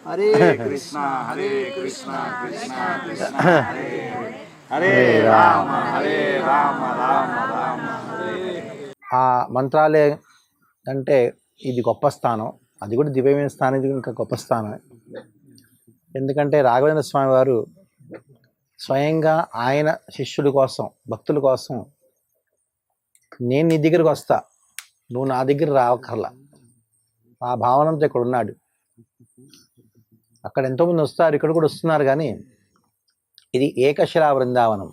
హరే కృష్ణ హరే కృష్ణ కృష్ణ కృష్ణ హరే హరే రామ హరే రామ రామ రామ హరే. ఆ మంత్రాలయం అంటే ఇది గొప్ప స్థానం, అది కూడా దివ్యమైన స్థానం, ఇది ఇంకా గొప్ప స్థానం. ఎందుకంటే రాఘవేంద్ర స్వామి వారు స్వయంగా ఆయన శిష్యుల కోసం, భక్తుల కోసం, నేను నీ దగ్గరికి వస్తా, నువ్వు నా దగ్గర రావక్కర్లా, ఆ భావనంతో ఇక్కడ ఉన్నాడు. అక్కడ ఎంతోమంది వస్తారు, ఇక్కడ కూడా వస్తున్నారు, కానీ ఇది ఏకశిలా బృందావనం,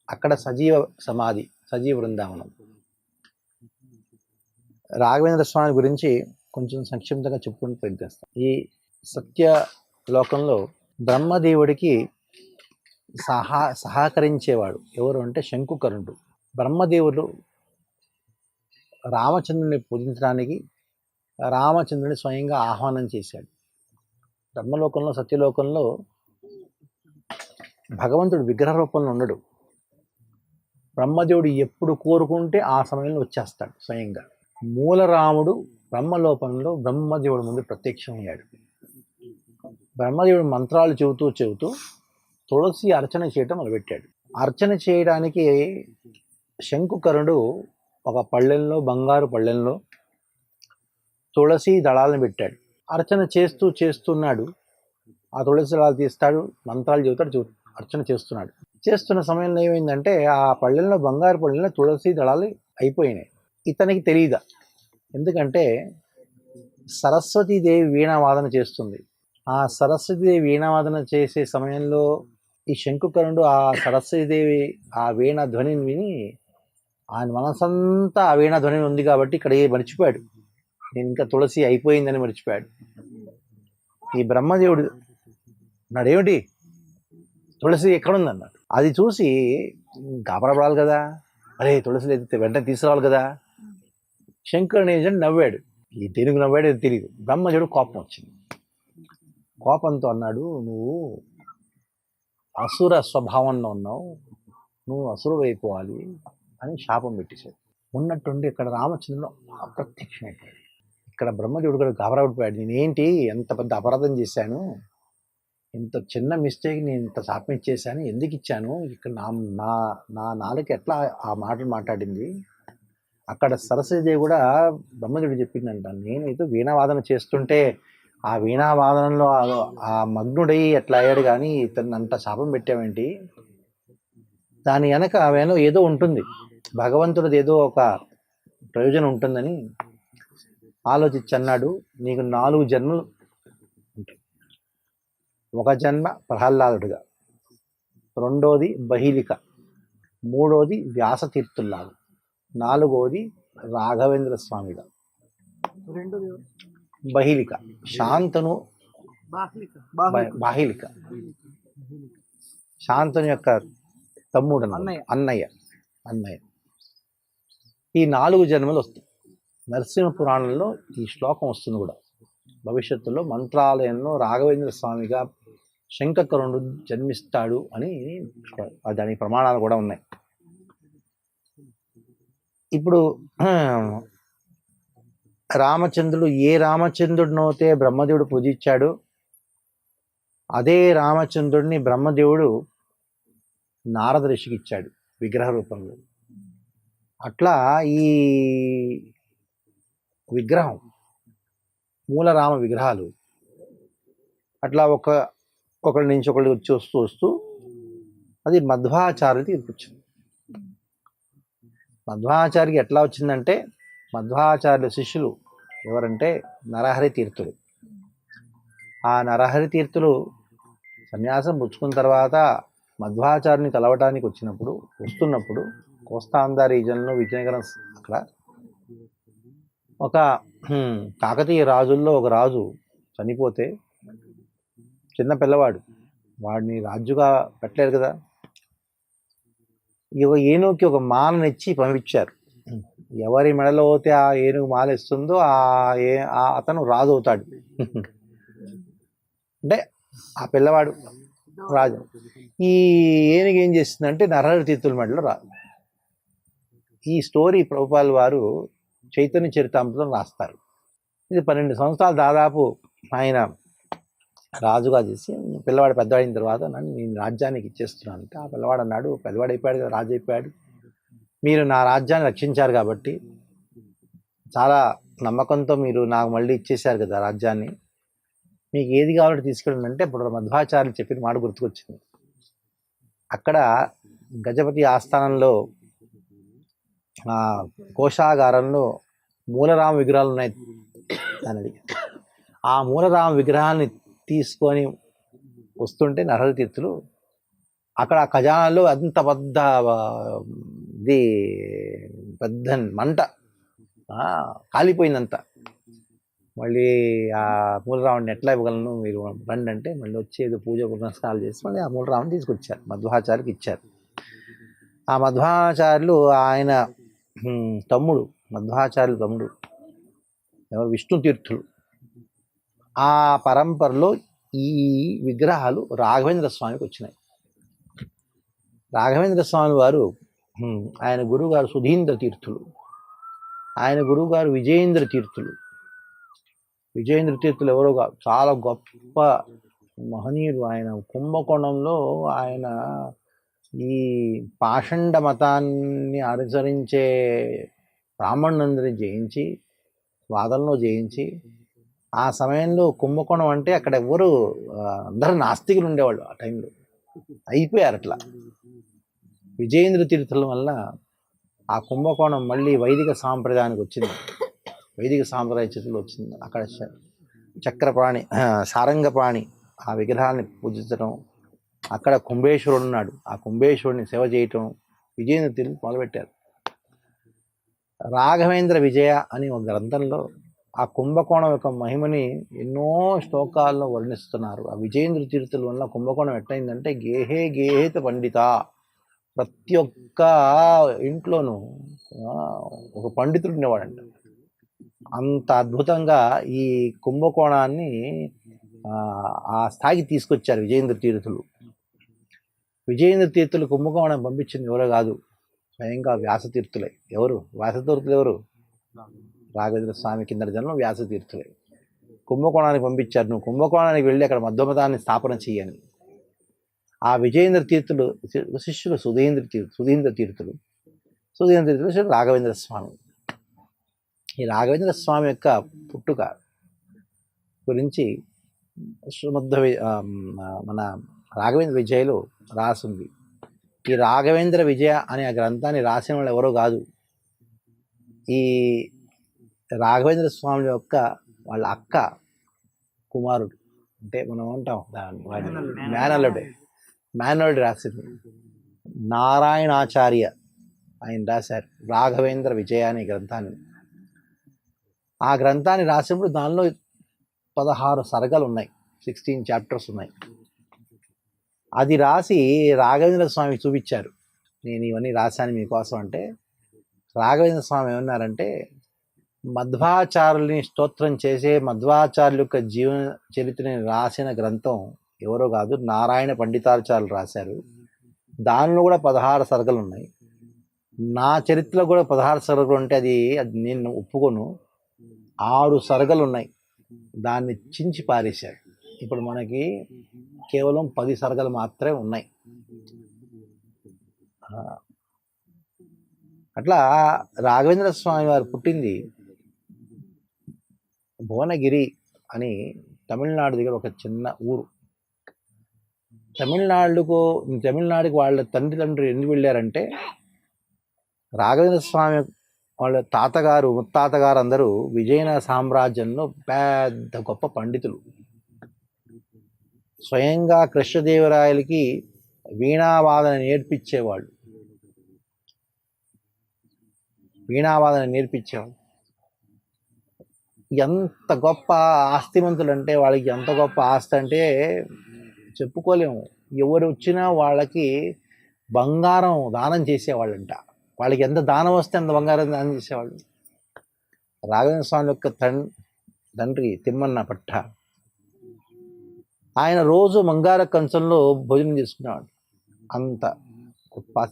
అక్కడ సజీవ సమాధి, సజీవ బృందావనం. రాఘవేంద్ర స్వామి గురించి కొంచెం సంక్షిప్తంగా చెప్పుకుంటూ ప్రయత్నిస్తాం. ఈ సత్య లోకంలో బ్రహ్మదేవుడికి సహకరించేవాడు ఎవరు అంటే శంకుకరుణుడు. బ్రహ్మదేవుడు రామచంద్రుని పూజించడానికి రామచంద్రుని స్వయంగా ఆహ్వానం చేశాడు. బ్రహ్మలోకంలో, సత్యలోకంలో భగవంతుడు విగ్రహ రూపంలో ఉండడు. బ్రహ్మదేవుడు ఎప్పుడు కోరుకుంటే ఆ సమయంలో వచ్చేస్తాడు స్వయంగా. మూలరాముడు బ్రహ్మలోకంలో బ్రహ్మదేవుడి ముందు ప్రత్యక్షమయ్యాడు. బ్రహ్మదేవుడు మంత్రాలు చెబుతూ తులసి అర్చన చేయటం మొదలుపెట్టాడు. అర్చన చేయడానికి శంకుకరుణుడు ఒక పళ్ళెంలో, బంగారు పళ్ళెంలో తులసి దళాలను పెట్టాడు. అర్చన చేస్తున్నాడు. ఆ తులసి దళాలు తీస్తాడు, మంత్రాలు చెబుతాడు, అర్చన చేస్తున్నాడు. చేస్తున్న సమయంలో ఏమైందంటే ఆ పళ్ళెంలో, బంగారు పళ్ళెంలో తులసి దళాలు అయిపోయినాయి. ఇతనికి తెలియదు. ఎందుకంటే సరస్వతీదేవి వీణావాదన చేస్తుంది. ఆ సరస్వతీదేవి వీణావాదన చేసే సమయంలో ఈ శంకుకరుణుడు ఆ సరస్వతీదేవి ఆ వీణ ధ్వనిని విని ఆయన మనసంతా ఆ వీణ ధ్వని ఉంది కాబట్టి ఇక్కడ మర్చిపోయాడు, నేను ఇంకా తులసి అయిపోయిందని మర్చిపోయాడు. ఈ బ్రహ్మదేవుడు నాడేమిటి, తులసి ఎక్కడుంది అన్నాడు. అది చూసి గాబరపడాలి కదా, అరే తులసి అయితే వెంటనే తీసుకురావాలి కదా. శంకరుడు ఏం నవ్వాడు. ఈ తెలుగు నవ్వాడు తెలియదు. బ్రహ్మదేవుడు కోపం వచ్చింది. కోపంతో అన్నాడు, నువ్వు అసుర స్వభావంలో ఉన్నావు, నువ్వు అసురుడు అయిపోవాలి అని శాపం పెట్టేశాడు. ఉన్నట్టుండి ఇక్కడ రామచంద్రుడు అప్రత్యక్షమైపోయాడు. ఇక్కడ బ్రహ్మదేవుడు కూడా గాబరాపడిపోయాడు. నేనేంటి ఎంత పెద్ద అపరాధం చేశాను, ఇంత చిన్న మిస్టేక్, నేను ఇంత శాపం ఇచ్చేసాను, ఎందుకు ఇచ్చాను, ఇక్కడ నా నాలుక ఎట్లా ఆ మాటలు మాట్లాడింది. అక్కడ సరస్వతీదేవి కూడా బ్రహ్మదేవుడు చెప్పిందంట, నేనైతే వీణావాదన చేస్తుంటే ఆ వీణావాదనలో ఆ మగ్నుడై ఎట్లా అయ్యాడు, కానీ ఇతన్ని అంత శాపం పెట్టావేంటి, దాని వెనక ఆమెలో ఏదో ఉంటుంది, భగవంతుడిది ఏదో ఒక ప్రయోజనం ఉంటుందని ఆలోచించి అన్నాడు, నీకు 4 జన్మలు ఉంటాయి. ఒక జన్మ ప్రహ్లాదుడిగా, రెండోది బహిలిక, మూడోది వ్యాసతీర్థుల్లాగా, 4వది రాఘవేంద్ర స్వామిగా. బహిలిక శాంతను, బాహిలిక శాంతను యొక్క తమ్ముడు, అన్నయ్య. ఈ 4 జన్మలు వస్తాయి. నరసింహ పురాణంలో ఈ శ్లోకం వస్తుంది కూడా. భవిష్యత్తులో మంత్రాలయంలో రాఘవేంద్ర స్వామిగా శంకరుడు జన్మిస్తాడు అని దానికి ప్రమాణాలు కూడా ఉన్నాయి. ఇప్పుడు రామచంద్రుడు ఏ రామచంద్రుడినైతే బ్రహ్మదేవుడు పూజించాడు, అదే రామచంద్రుడిని బ్రహ్మదేవుడు నారద ఋషికి ఇచ్చాడు విగ్రహ రూపంలో. అట్లా ఈ విగ్రహం, మూలరామ విగ్రహాలు అట్లా ఒకళ్ళ నుంచి ఒకళ్ళు వస్తూ అది మధ్వాచార్యులకి తీసుకొచ్చింది. మధ్వాచార్యకి ఎట్లా వచ్చిందంటే, మధ్వాచార్యుల శిష్యులు ఎవరంటే నరహరి తీర్థులు. ఆ నరహరి తీర్థులు సన్యాసం పుచ్చుకున్న తర్వాత మధ్వాచార్యుని కలవటానికి వస్తున్నప్పుడు కోస్తాంధ్ర రీజన్లో విజయనగరం అక్కడ ఒక కాకతీయ రాజుల్లో ఒక రాజు చనిపోతే, చిన్న పిల్లవాడు, వాడిని రాజుగా పెట్టలేరు కదా, ఏనుగుకి ఒక మాలనిచ్చి పంపించారు. ఎవరి మెడలో అయితే ఆ ఏనుగు మాల ఇస్తుందో అతను రాజు అవుతాడు. అంటే ఆ పిల్లవాడు రాజు. ఈ ఏనుగు ఏం చేస్తుందంటే నరహరి తీర్థుల మెడలో రాదు. ఈ స్టోరీ ప్రభుపాల్ వారు చైతన్య చరితామృతం రాస్తారు. ఇది 12 సంవత్సరాలు దాదాపు ఆయన రాజుగా చేసి పిల్లవాడు పెద్దవాడిన తర్వాత నేను రాజ్యానికి ఇచ్చేస్తున్నాను అంటే ఆ పిల్లవాడు అన్నాడు, పెద్దవాడు అయిపోయాడు కదా, రాజు అయిపోయాడు, మీరు నా రాజ్యాన్ని రక్షించారు కాబట్టి చాలా నమ్మకంతో మీరు నాకు మళ్ళీ ఇచ్చేశారు కదా రాజ్యాన్ని, మీకు ఏది కావాలంటే తీసుకెళ్ళండి అంటే ఇప్పుడు మధ్వాచార్యులు చెప్పిన మాట గుర్తుకొచ్చింది. అక్కడ గజపతి ఆస్థానంలో కోశాగారంలో మూలరామ విగ్రహాలు ఉన్నాయి అన్నది. ఆ మూలరామ విగ్రహాన్ని తీసుకొని వస్తుంటే నరహర తీర్థులు అక్కడ ఆ ఖజానాలో అంత పెద్ద మంట కాలిపోయిందంత. మళ్ళీ ఆ మూలరాముడిని ఎట్లా ఇవ్వగలను, మీరు రండి అంటే మళ్ళీ వచ్చి ఏదో పూజ పునస్కారాలు చేసి మళ్ళీ ఆ మూలరాముని తీసుకొచ్చారు, మధ్వాచార్యులకు ఇచ్చారు. ఆ మధ్వాచార్యులు ఆయన తమ్ముడు, మధ్వాచార్యులు తమ్ముడు ఎవరు, విష్ణు తీర్థులు. ఆ పరంపరలో ఈ విగ్రహాలు రాఘవేంద్ర స్వామికి వచ్చినాయి. రాఘవేంద్ర స్వామి వారు ఆయన గురువుగారు సుధీంద్ర తీర్థులు, ఆయన గురువుగారు విజయేంద్ర తీర్థులు. విజయేంద్ర తీర్థులు ఎవరో చాలా గొప్ప మహనీయుడు. ఆయన కుంభకోణంలో ఆయన ఈ పాషండ మతాన్ని అనుసరించే బ్రాహ్మణులందరినీ జయించి, వాదనలో జయించి, ఆ సమయంలో కుంభకోణం అంటే అక్కడ ఎవరు అందరూ నాస్తికులు ఉండేవాళ్ళు ఆ టైంలో, అయిపోయారు అట్లా. విజయేంద్ర తీర్థుల వల్ల ఆ కుంభకోణం మళ్ళీ వైదిక సాంప్రదాయానికి వచ్చింది, వైదిక సాంప్రదాయ చేతులు వచ్చింది. అక్కడ చక్రపాణి, సారంగపాణి ఆ విగ్రహాన్ని పూజించడం, అక్కడ కుంభేశ్వరుడు ఉన్నాడు, ఆ కుంభేశ్వరుడిని సేవ చేయటం విజయేంద్ర తీర్థులు మొదలుపెట్టారు. రాఘవేంద్ర విజయ అని ఒక గ్రంథంలో ఆ కుంభకోణం యొక్క మహిమని ఎన్నో శ్లోకాల్లో వర్ణిస్తున్నారు. ఆ విజయేంద్ర తీర్థుల వల్ల కుంభకోణం ఎట్టయిందంటే గేహే గేహేత పండిత, ప్రతి ఒక్క ఇంట్లోనూ ఒక పండితుడు ఉండేవాడంట. అంత అద్భుతంగా ఈ కుంభకోణాన్ని ఆ స్థాయికి తీసుకొచ్చారు విజయేంద్ర తీర్థులు. విజయేంద్ర తీర్థులు కుంభకోణం పంపించింది ఎవరో కాదు, స్వయంగా వ్యాసతీర్థులే. ఎవరు వ్యాసతీర్థులు? ఎవరు? రాఘవేంద్ర స్వామి కింద జన్మ వ్యాసతీర్థులే. కుంభకోణానికి పంపించారు, నువ్వు కుంభకోణానికి వెళ్ళి అక్కడ మధ్వమతాన్ని స్థాపన చేయని. ఆ విజయేంద్ర తీర్థులు శిష్యులు సుధీంద్ర తీర్థులు శిష్యుడు రాఘవేంద్ర స్వామి. ఈ రాఘవేంద్ర స్వామి యొక్క పుట్టుక గురించి మన రాఘవేంద్ర విజయలో రాసింది. ఈ రాఘవేంద్ర విజయ అనే ఆ గ్రంథాన్ని రాసిన వాళ్ళు ఎవరో కాదు, ఈ రాఘవేంద్ర స్వామి యొక్క వాళ్ళ అక్క కుమారుడు, అంటే మనం అంటాం మేనల్లుడు రాసింది. నారాయణాచార్య ఆయన రాశారు రాఘవేంద్ర విజయ అనే గ్రంథాన్ని. ఆ గ్రంథాన్ని రాసినప్పుడు దానిలో 16 సర్గలు ఉన్నాయి, 16 చాప్టర్స్ ఉన్నాయి. అది రాసి రాఘవేంద్ర స్వామికి చూపించారు, నేను ఇవన్నీ రాశాను మీకోసం అంటే. రాఘవేంద్ర స్వామి ఏమన్నారంటే, మధ్వాచార్యుల్ని స్తోత్రం చేసే మధ్వాచార్యుల యొక్క జీవన చరిత్రని రాసిన గ్రంథం ఎవరో కాదు, నారాయణ పండితాచార్యులు రాశారు. దానిలో కూడా 16 సర్గలు ఉన్నాయి. నా చరిత్రలో కూడా 16 సర్గలు ఉంటే అది నేను ఒప్పుకోను. 6 సర్గలు ఉన్నాయి, దాన్ని చించి పారేశారు. ఇప్పుడు మనకి కేవలం 10 సర్గలు మాత్రమే ఉన్నాయి. అట్లా రాఘవేంద్ర స్వామి వారు పుట్టింది భువనగిరి అని తమిళనాడు దగ్గర ఒక చిన్న ఊరు. తమిళనాడుకి వాళ్ళ తండ్రి ఎందుకు వెళ్ళారంటే, రాఘవేంద్ర స్వామి వాళ్ళ తాతగారు ముత్తాతగారు అందరూ విజయనగర సామ్రాజ్యంలో పెద్ద గొప్ప పండితులు. స్వయంగా కృష్ణదేవరాయలకి వీణావాదన నేర్పించేవాళ్ళు. ఎంత గొప్ప ఆస్తిమంతులు అంటే, వాళ్ళకి ఎంత గొప్ప ఆస్తి అంటే చెప్పుకోలేము. ఎవరు వచ్చినా వాళ్ళకి బంగారం దానం చేసేవాళ్ళంట. వాళ్ళకి ఎంత దానం వస్తే అంత బంగారం దానం చేసేవాళ్ళు. రాఘవేంద్ర స్వామి యొక్క తండ్రి తిమ్మన్న పట్ట, ఆయన రోజు మంగార కంచంలో భోజనం చేసుకునేవాడు. అంత గొప్ప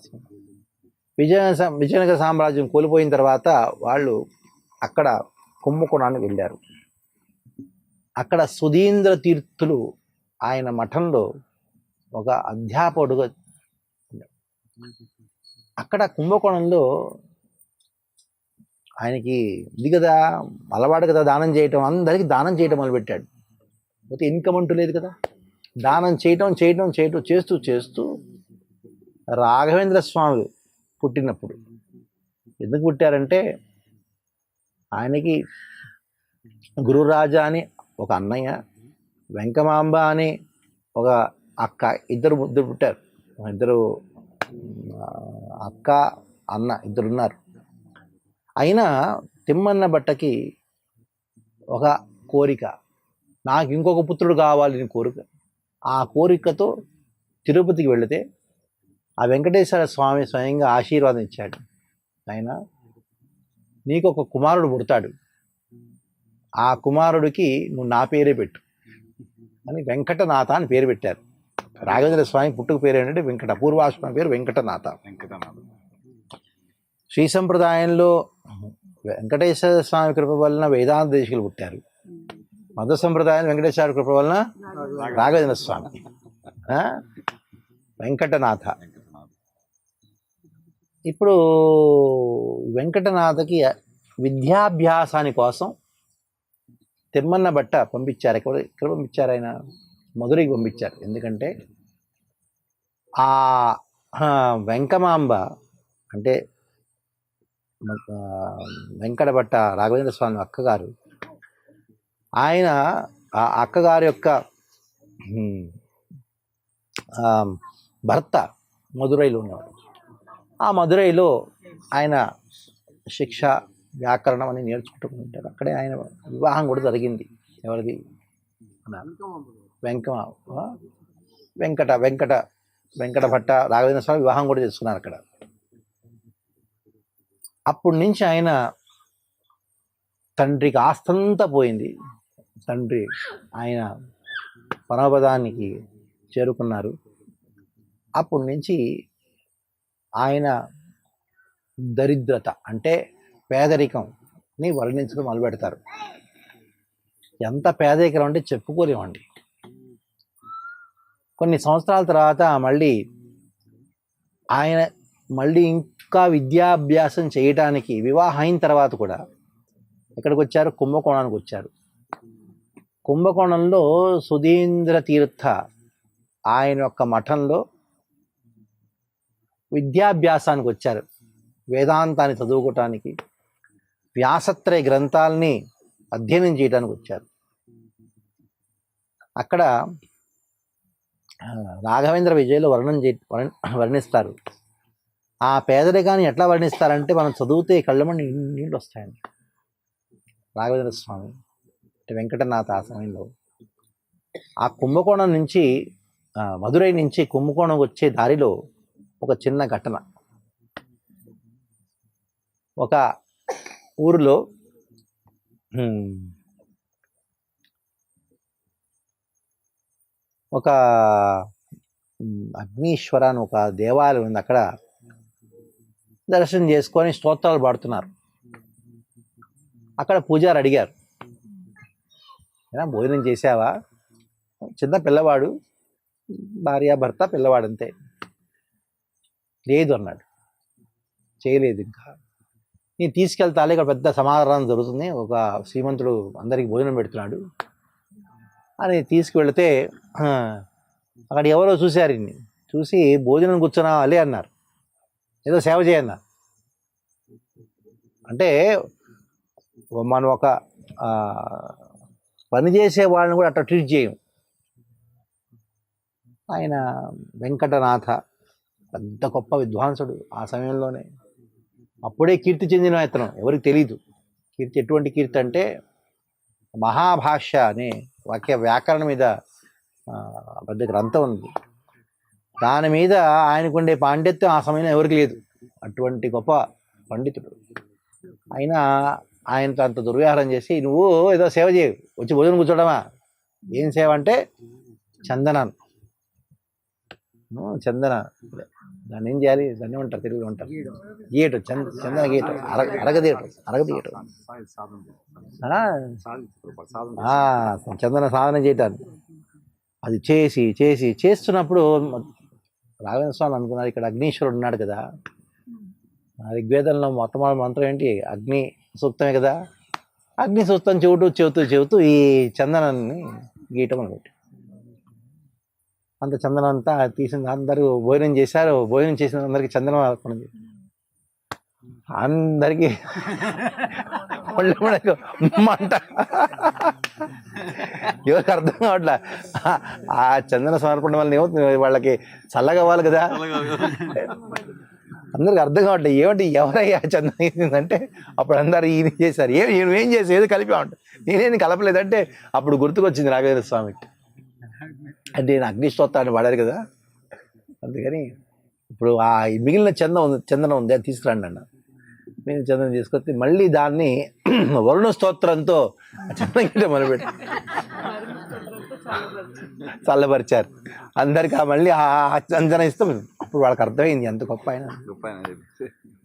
విజయనగర సామ్రాజ్యం కోల్పోయిన తర్వాత వాళ్ళు అక్కడ కుంభకోణానికి వెళ్ళారు. అక్కడ సుధీంద్ర తీర్థులు ఆయన మఠంలో ఒక అధ్యాపకుడుగా అక్కడ కుంభకోణంలో ఆయనకి ఇది కదా అలవాటు కదా దానం చేయటం, అందరికీ దానం చేయటం మొదలుపెట్టాడు. పోతే ఇన్కమ్ అంటూ లేదు కదా, దానం చేయటం చేస్తూ చేస్తూ రాఘవేంద్ర స్వామి పుట్టినప్పుడు, ఎందుకు పుట్టారంటే ఆయనకి గురురాజా అని ఒక అన్నయ్య, వెంకమాంబ అని ఒక అక్క, ఇద్దరు పుట్టారు. ఇద్దరు అక్క అన్న ఇద్దరున్నారు. అయినా తిమ్మన్న భట్టకి ఒక కోరిక, నాకు ఇంకొక పుత్రుడు కావాలని కోరిక. ఆ కోరికతో తిరుపతికి వెళితే ఆ వెంకటేశ్వర స్వామి స్వయంగా ఆశీర్వాదం ఇచ్చాడు. ఆయన నీకు ఒక కుమారుడు పుడతాడు, ఆ కుమారుడికి నువ్వు నా పేరే పెట్టు అని వెంకటనాథ అని పేరు పెట్టారు. రాఘవేంద్ర స్వామి పుట్టుక పేరు ఏంటంటే వెంకట, పూర్వాశ్రమ పేరు వెంకటనాథ. శ్రీ సంప్రదాయంలో వెంకటేశ్వర స్వామి కృప వలన వేదాంత దేశికులు పుట్టారు. మత సంప్రదాయం వెంకటేశ్వర కృప వలన రాఘవేంద్ర స్వామి, వెంకటనాథ. ఇప్పుడు వెంకటనాథకి విద్యాభ్యాసాని కోసం తిమ్మన్న భట్ట పంపించారు. ఎక్కడ పంపించారు? ఆయన మధురైకి పంపించారు. ఎందుకంటే ఆ వెంకమాంబ అంటే వెంకట భట్ట రాఘవేంద్ర స్వామి అక్కగారు, ఆయన ఆ అక్కగారి యొక్క భర్త మధురైలో ఉన్నవాడు. ఆ మధురైలో ఆయన శిక్ష వ్యాకరణం అని నేర్చుకుంటూ ఉంటారు. అక్కడే ఆయన వివాహం కూడా జరిగింది. ఎవరిది? వెంకట భట్ట రాఘవేంద్ర స్వామి వివాహం కూడా చేసుకున్నారు అక్కడ. అప్పటి నుంచి ఆయన తండ్రికి ఆస్తంతా పోయింది. తండ్రి ఆయన పరమపదానికి చేరుకున్నారు. అప్పటి నుంచి ఆయన దరిద్రత అంటే పేదరికంని వర్ణించడం మొదలుపెడతారు. ఎంత పేదరికం అంటే చెప్పుకోలేమండి. కొన్ని సంవత్సరాల తర్వాత ఆయన మళ్ళీ ఇంకా విద్యాభ్యాసం చేయటానికి వివాహం అయిన తర్వాత కూడా ఎక్కడికి వచ్చారు? కుంభకోణానికి వచ్చారు. కుంభకోణంలో సుధీంద్ర తీర్థ ఆయన యొక్క మఠంలో విద్యాభ్యాసానికి వచ్చారు. వేదాంతాన్ని చదువుకోవటానికి, వ్యాసత్రయ గ్రంథాలని అధ్యయనం చేయడానికి వచ్చారు. అక్కడ రాఘవేంద్ర విజయలో వర్ణిస్తారు. ఆ పేదరికాన్ని ఎట్లా వర్ణిస్తారంటే, మనం చదివితే కళ్ళమని నీళ్ళు వస్తాయండి. రాఘవేంద్ర స్వామి అంటే వెంకటనాథ ఆ సమయంలో ఆ కుంభకోణం నుంచి మధురై నుంచి కుంభకోణం వచ్చే దారిలో ఒక చిన్న ఘటన. ఒక ఊరిలో ఒక అగ్నీశ్వర అని ఒక దేవాలయం ఉంది. అక్కడ దర్శనం చేసుకొని స్తోత్రాలు పాడుతున్నారు. అక్కడ పూజారి అడిగారు, ఏనా భోజనం చేసావా? చిన్న పిల్లవాడు, భార్య భర్త, పిల్లవాడంతే. లేదు అన్నాడు. చేయలేదు ఇంకా. నేను తీసుకెళ్తాలే, ఇక్కడ పెద్ద సమాధానం జరుగుతుంది, ఒక శ్రీమంతుడు అందరికి భోజనం పెడుతున్నాడు అని తీసుకువెళితే అక్కడ ఎవరో చూశారు. ఇన్ని చూసి భోజనం కూర్చున్నా అలే అన్నారు, ఏదో సేవ చేయన్నారు. అంటే మనం ఒక పని చేసే వాళ్ళని కూడా అట్లా ట్రీట్ చేయం. ఆయన వెంకటనాథ పెద్ద గొప్ప విద్వాంసుడు ఆ సమయంలోనే. అప్పుడే కీర్తి చెందిన అతను, ఎవరికి తెలీదు. కీర్తి ఎటువంటి కీర్తి అంటే మహాభాష్య అనే వ్యాకరణ మీద పెద్ద గ్రంథం ఉంది. దాని మీద ఆయనకుండే పాండిత్యం ఆ సమయంలో ఎవరికి లేదు. అటువంటి గొప్ప పండితుడు. అయినా ఆయనతో అంత దుర్వ్యవహారం చేసి, నువ్వు ఏదో సేవ చేయవు, వచ్చి భోజనం కూర్చోడమా? ఏం సేవ అంటే చందనాన్ని, చందన, దాన్ని ఏం చేయాలి? దాన్ని ఏమంటారు తెలుగులో? ఉంటారు గీయటం, చందన గీయటం, అరగదీయటం. చందన సాధన చేయటాన్ని. అది చేస్తున్నప్పుడు రాఘవేంద్ర స్వామి అనుకున్నారు ఇక్కడ అగ్నీశ్వరుడు ఉన్నాడు కదా, ఋగ్వేదంలో మొట్టమొదటి మంత్రం ఏంటి? అగ్ని సూక్తమే కదా. అగ్ని సూక్తం చెబుతూ ఈ చందనాన్ని గీయటం అనమాట. అంత చందనం అంతా తీసింది, అందరూ భోజనం చేశారు. భోజనం చేసిన అందరికీ చందనం అర్పణ చేశారు. అందరికీ మంట, ఎవరికి అర్థం కావట్లే. ఆ చందన సమర్పణ వల్ల ఏమవుతుంది, వాళ్ళకి చల్లగా అవ్వాలి కదా, అందరికి అర్థం కావట్లేదు. ఏమిటి ఎవరయ్యా చందనం వేసిందంటే అప్పుడు అందరు ఈయన చేశారు. ఏం చేసి ఏదో కలిపా ఉంటుంది, నేనేం కలపలేదంటే అప్పుడు గుర్తుకొచ్చింది రాఘవేంద్ర స్వామికి. అంటే నేను అగ్నిష్టోత్రాన్ని వాడారు కదా, అందుకని ఇప్పుడు ఆ మిగిలిన చందనం ఉంది అది తీసుకురండి అన్న. నేను చందనం తీసుకొచ్చి మళ్ళీ దాన్ని వరుణ స్తోత్రంతో చందనం గిట్ట మొదలుపెట్టి చల్లబరిచారు అందరికి. మళ్ళీ ఆ చందనం ఇస్తాం. అప్పుడు వాళ్ళకి అర్థమైంది ఎంత గొప్ప ఆయన.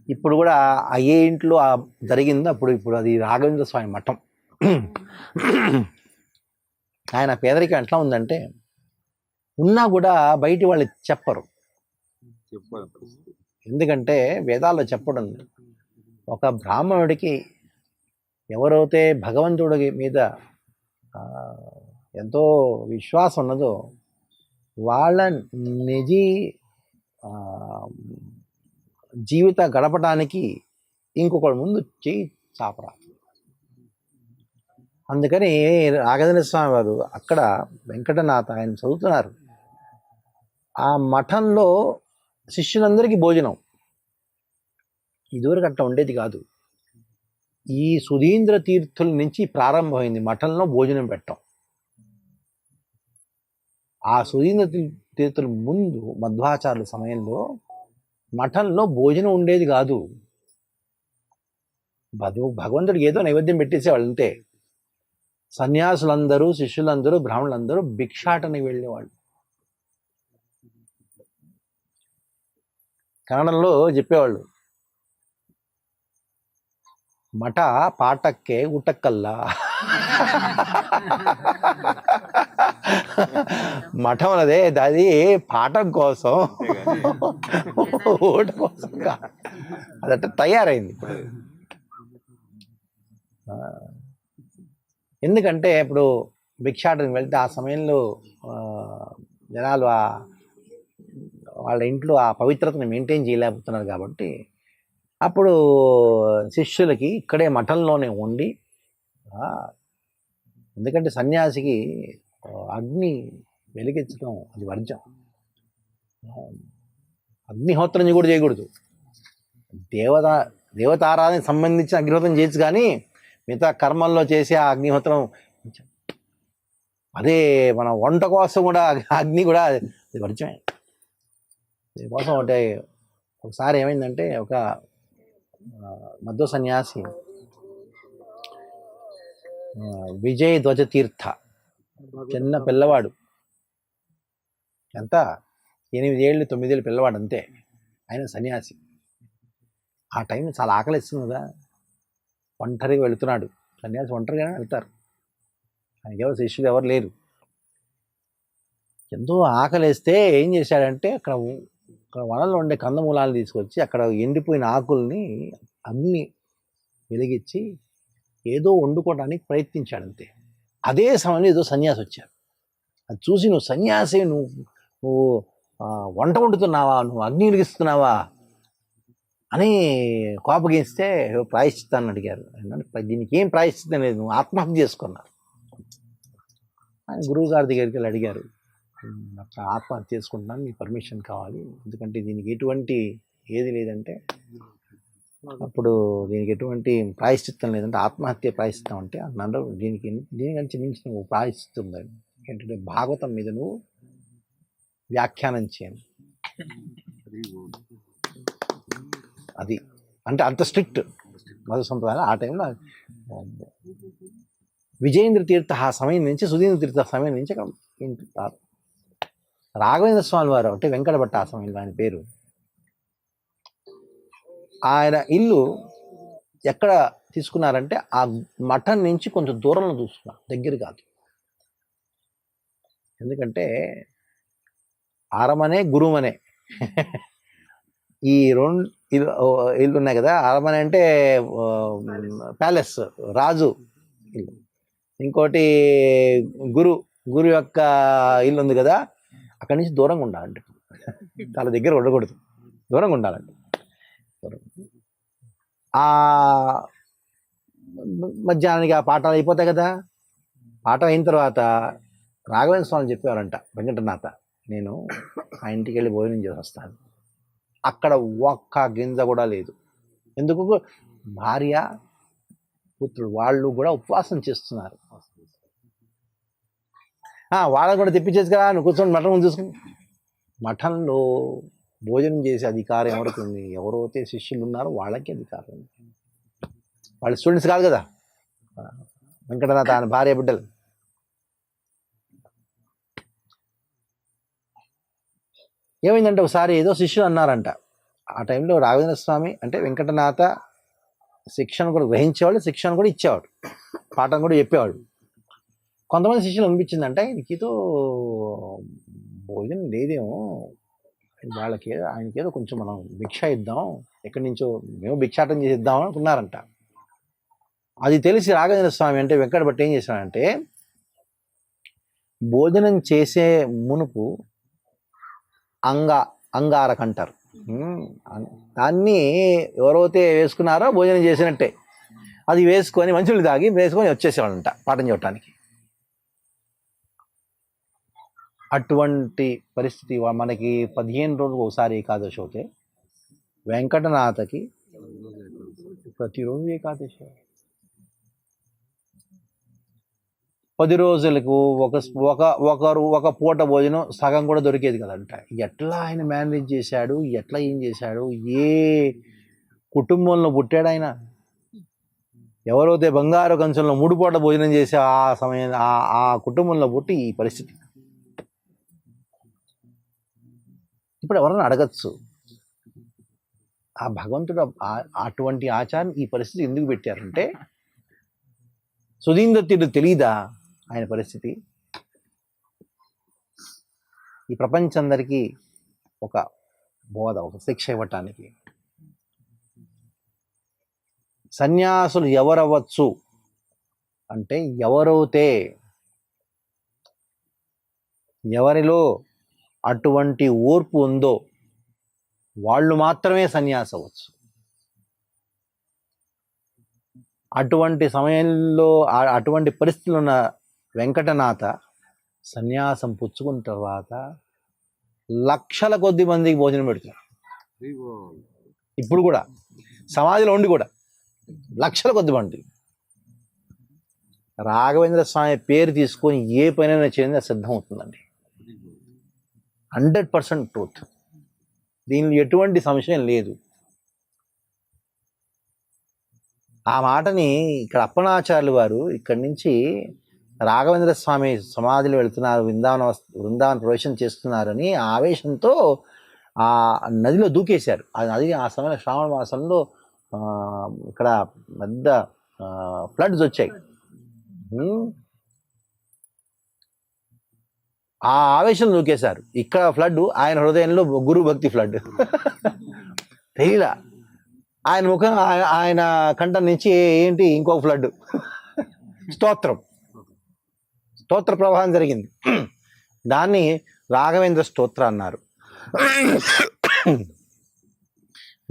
ఇప్పుడు కూడా ఏ ఇంట్లో జరిగిందో ఇప్పుడు అది రాఘవేంద్ర స్వామి మఠం. ఆయన పేదరికం ఎట్లా ఉందంటే ఉన్నా కూడా బయటి వాళ్ళు చెప్పరు. ఎందుకంటే వేదాల్లో చెప్పడం, ఒక బ్రాహ్మణుడికి ఎవరైతే భగవంతుడి మీద ఎంతో విశ్వాసం ఉన్నదో వాళ్ళ నిజీ జీవిత గడపడానికి ఇంకొకటి ముందు చేయి చాపరా. అందుకని రాఘవేంద్ర స్వామి వారు అక్కడ వెంకటనాథ ఆయన చదువుతున్నారు. ఆ మఠంలో శిష్యులందరికీ భోజనం. ఇదివరకు అట్లా ఉండేది కాదు. ఈ సుధీంద్ర తీర్థుల నుంచి ప్రారంభమైంది మఠంలో భోజనం పెట్టడం. ఆ సుధీంద్ర తీర్థుల ముందు మధ్వాచార్యుల సమయంలో మఠంలో భోజనం ఉండేది కాదు. భగవంతుడికి ఏదో నైవేద్యం పెట్టేసేవాళ్ళు అంతే. సన్యాసులందరూ, శిష్యులందరూ, బ్రాహ్మణులందరూ భిక్షాటనకి వెళ్ళేవాళ్ళు. కన్నడంలో చెప్పేవాళ్ళు, మఠ పాటక్కే ఊటక్కల్లా. మఠం అన్నదే అది పాఠం కోసం, ఊట కోసం కాదు. అదట్ట తయారైంది ఇప్పుడు. ఎందుకంటే ఇప్పుడు భిక్షాటనకి వెళ్తే ఆ సమయంలో జనాలు వాళ్ళ ఇంట్లో ఆ పవిత్రతను మెయింటైన్ చేయలేకపోతున్నారు కాబట్టి అప్పుడు శిష్యులకి ఇక్కడే మఠంలోనే ఉండి, ఎందుకంటే సన్యాసికి అగ్ని వెలిగించడం అది వర్జం. అగ్నిహోత్రం కూడా చేయకూడదు. దేవతారాధనకి సంబంధించిన అగ్నిహోత్రం చేయొచ్చు, కానీ మిగతా కర్మల్లో చేసే ఆ అగ్నిహోత్రం అదే మన వంట కోసం కూడా అగ్ని కూడా అది వర్జమే. దీనికోసం అంటే ఒకసారి ఏమైందంటే ఒక మధ్వ సన్యాసి విజయ్ ధ్వజ తీర్థ, చిన్న పిల్లవాడు, ఎంత 8 ఏళ్ళు 9 ఏళ్ళు పిల్లవాడు అంతే. ఆయన సన్యాసి. ఆ టైం చాలా ఆకలిస్తుంది కదా, ఒంటరిగా వెళుతున్నాడు. సన్యాసి ఒంటరిగానే వెళ్తారు, ఆయనకి ఎవరు శిష్యులు ఎవరు లేరు. ఎంతో ఆకలిస్తే ఏం చేశాడంటే అక్కడ వనంలో ఉండే కందమూలాలు తీసుకొచ్చి అక్కడ ఎండిపోయిన ఆకుల్ని అగ్ని వెలిగించి ఏదో వండుకోవడానికి ప్రయత్నించాడు అంతే. అదే సమయంలో ఏదో సన్యాసి వచ్చారు. అది చూసి, నువ్వు సన్యాసి, నువ్వు వంట వండుతున్నావా, నువ్వు అగ్ని వెలిగిస్తున్నావా అని కోపగిస్తే ప్రాయశ్చిత్తాన్ని అడిగారు. దీనికి ఏం ప్రాయశ్చిత్తం లేదు, నువ్వు ఆత్మహత్య చేసుకున్నారు. ఆయన గురువు గారి దగ్గరికి వెళ్ళి అడిగారు, అట్లా ఆత్మహత్య చేసుకుంటున్నాను, మీ పర్మిషన్ కావాలి, ఎందుకంటే దీనికి ఎటువంటి ఏది లేదంటే, అప్పుడు దీనికి ఎటువంటి ప్రాయశ్చిత్తం లేదంటే ఆత్మహత్య ప్రాయశ్చిత్తం అంటే అన్నారు. దీనికంటే మించి నువ్వు ప్రాయశ్చిత్తం ఉందని ఏంటంటే భాగవతం మీద నువ్వు వ్యాఖ్యానం చేయను. అది అంటే అంత స్ట్రిక్ట్ మధు సంప్రదాయం. ఆ టైంలో విజయేంద్ర తీర్థ ఆ సమయం నుంచి, సుధీంద్ర తీర్థ సమయం నుంచి రాఘవేంద్ర స్వామి వారు అంటే వెంకటభట్ట ఆ సమయంలో ఆయన పేరు. ఆయన ఇల్లు ఎక్కడ తీసుకున్నారంటే ఆ మఠం నుంచి కొంచెం దూరంలో చూసుకున్నారు, దగ్గర కాదు. ఎందుకంటే అరమనే గురుమనే ఈ రెండు ఇల్లు ఉన్నాయి కదా. అరమనే అంటే ప్యాలెస్, రాజు ఇల్లు. ఇంకోటి గురు యొక్క ఇల్లు ఉంది కదా, అక్కడి నుంచి దూరంగా ఉండాలండి. చాలా దగ్గర ఉండకూడదు, దూరంగా ఉండాలండి. ఆ మధ్యాహ్నానికి ఆ పాఠాలు అయిపోతాయి కదా. పాఠం అయిన తర్వాత రాఘవేంద్ర స్వామి చెప్పేవారంట, వెంకటనాథ నేను ఆ ఇంటికి వెళ్ళి భోజనం చేసి వస్తాను. అక్కడ ఒక్క గింజ కూడా లేదు. ఎందుకు? భార్య పుత్రుడు వాళ్ళు కూడా ఉపవాసం చేస్తున్నారు. వాళ్ళని కూడా తెప్పించేసి కదా, నువ్వు కూర్చొని మఠం చూసుకుని. మఠంలో భోజనం చేసే అధికారం ఎవరికి ఉంది? ఎవరైతే శిష్యులు ఉన్నారో వాళ్ళకి అధికారం ఉంది. వాళ్ళు స్టూడెంట్స్ కాదు కదా. వెంకటనాథ ఆయన భార్య బిడ్డలు. ఏమైందంటే ఒకసారి ఏదో శిష్యులు అన్నారంట. ఆ టైంలో రాఘవేంద్ర స్వామి అంటే వెంకటనాథ శిక్షణ కూడా గ్రహించేవాడు, శిక్షణ కూడా ఇచ్చేవాడు, పాఠం కూడా చెప్పేవాడు. కొంతమంది శిష్యులు అనిపించిందంటే ఆయనకేదో భోజనం లేదేమో, ఆయనకేదో కొంచెం మనం భిక్ష ఇద్దాం, ఎక్కడి నుంచో మేము భిక్షాటం చేసి ఇద్దాం అనుకున్నారంట. అది తెలిసి రాఘవేంద్ర స్వామి అంటే వెంకట భట్ ఏం చేశాడంటే, భోజనం చేసే మునుపు అంగారక అంటారు, దాన్ని ఎవరైతే వేసుకున్నారో భోజనం చేసినట్టే అది వేసుకొని మంచులు తాగి వేసుకొని వచ్చేసేవాళ్ళంట పాఠం చెప్పడానికి. అటువంటి పరిస్థితి మనకి 15 రోజులకు ఒకసారి ఏకాదశి అవుతే, వెంకటనాథకి ప్రతిరోజు ఏకాదశి. 10 రోజులకు ఒక పూట భోజనం సగం కూడా దొరికేది కదంట. ఎట్లా ఆయన మేనేజ్ చేశాడు, ఎట్లా ఏం చేశాడు, ఏ కుటుంబంలో పుట్టాడు ఆయన? ఎవరైతే బంగారు కంచంలో 3 పూట భోజనం చేసే ఆ సమయం ఆ కుటుంబంలో పుట్టి ఈ పరిస్థితి. ఇప్పుడు ఎవరైనా అడగచ్చు, ఆ భగవంతుడు అటువంటి ఆచారం ఈ పరిస్థితి ఎందుకు పెట్టారంటే, సుధీంద్ర తీరు తెలీదా ఆయన పరిస్థితి? ఈ ప్రపంచందరికీ ఒక బోధ, ఒక శిక్ష ఇవ్వటానికి. సన్యాసులు ఎవరవ్వచ్చు అంటే, ఎవరిలో అటువంటి ఓర్పు ఉందో వాళ్ళు మాత్రమే సన్యాసి అవ్వచ్చు. అటువంటి సమయంలో అటువంటి పరిస్థితులు ఉన్న వెంకటనాథ సన్యాసం పుచ్చుకున్న తర్వాత లక్షల కొద్ది మందికి భోజనం పెడుతున్నారు. ఇప్పుడు కూడా సమాధిలో ఉండి కూడా లక్షల కొద్ది మంది. రాఘవేంద్ర స్వామి పేరు తీసుకొని ఏ పనైనా చేయండి సిద్ధం అవుతుందండి. 100% ట్రూత్, దీనిలో ఎటువంటి సంశయం లేదు. ఆ మాటని ఇక్కడ అప్పనాచార్యులు వారు ఇక్కడి నుంచి రాఘవేంద్ర స్వామి సమాధిలో వెళుతున్నారు, బృందావన ప్రవేశం చేస్తున్నారని ఆవేశంతో ఆ నదిలో దూకేశారు. ఆ నది ఆ సమయంలో శ్రావణ మాసంలో ఇక్కడ పెద్ద ఫ్లడ్స్ వచ్చాయి. ఆ ఆవేశం దూకేశారు. ఇక్కడ ఫ్లడ్, ఆయన హృదయంలో గురు భక్తి ఫ్లడ్. తెలీలా ఆయన ముఖం, ఆయన కంఠం నుంచి ఏంటి ఇంకొక ఫ్లడ్, స్తోత్ర ప్రవాహం జరిగింది. దాన్ని రాఘవేంద్ర స్తోత్ర అన్నారు.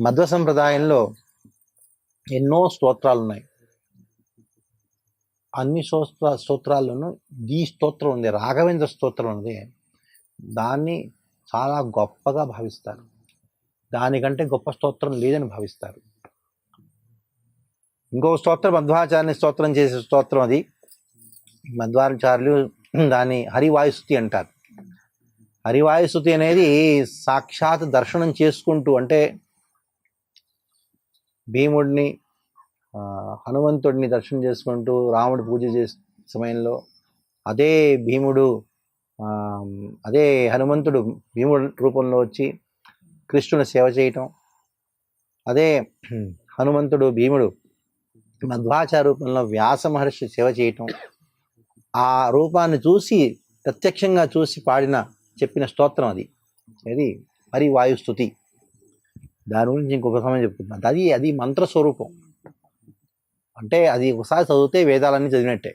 మధ్వ సంప్రదాయంలో ఎన్నో స్తోత్రాలు ఉన్నాయి. అన్ని స్తోత్రాల్లోనూ ఈ స్తోత్రం ఉంది, రాఘవేంద్ర స్తోత్రం ఉంది. దాన్ని చాలా గొప్పగా భావిస్తారు. దానికంటే గొప్ప స్తోత్రం లేదని భావిస్తారు. ఇంకొక స్తోత్రం మధ్వాచార్యుని స్తోత్రం చేసే స్తోత్రం, అది మధ్వాచార్యులు దాన్ని హరివాయుస్తుతి అంటారు. హరివాయుస్తుతి అనేది సాక్షాత్ దర్శనం చేసుకుంటూ, అంటే భీముడిని హనుమంతుడిని దర్శనం చేసుకుంటూ రాముడు పూజ చేసే సమయంలో అదే భీముడు అదే హనుమంతుడు భీముడు రూపంలో వచ్చి కృష్ణుని సేవ చేయటం, అదే హనుమంతుడు భీముడు మధ్వాచార్య రూపంలో వ్యాస మహర్షి సేవ చేయటం, ఆ రూపాన్ని చూసి ప్రత్యక్షంగా చూసి చెప్పిన స్తోత్రం అది. అది హరి వాయుస్తుతి. దాని గురించి ఇంకొక సమయం చెప్తున్నాను. అది మంత్రస్వరూపం. అంటే అది ఒకసారి చదివితే వేదాలన్నీ చదివినట్టే.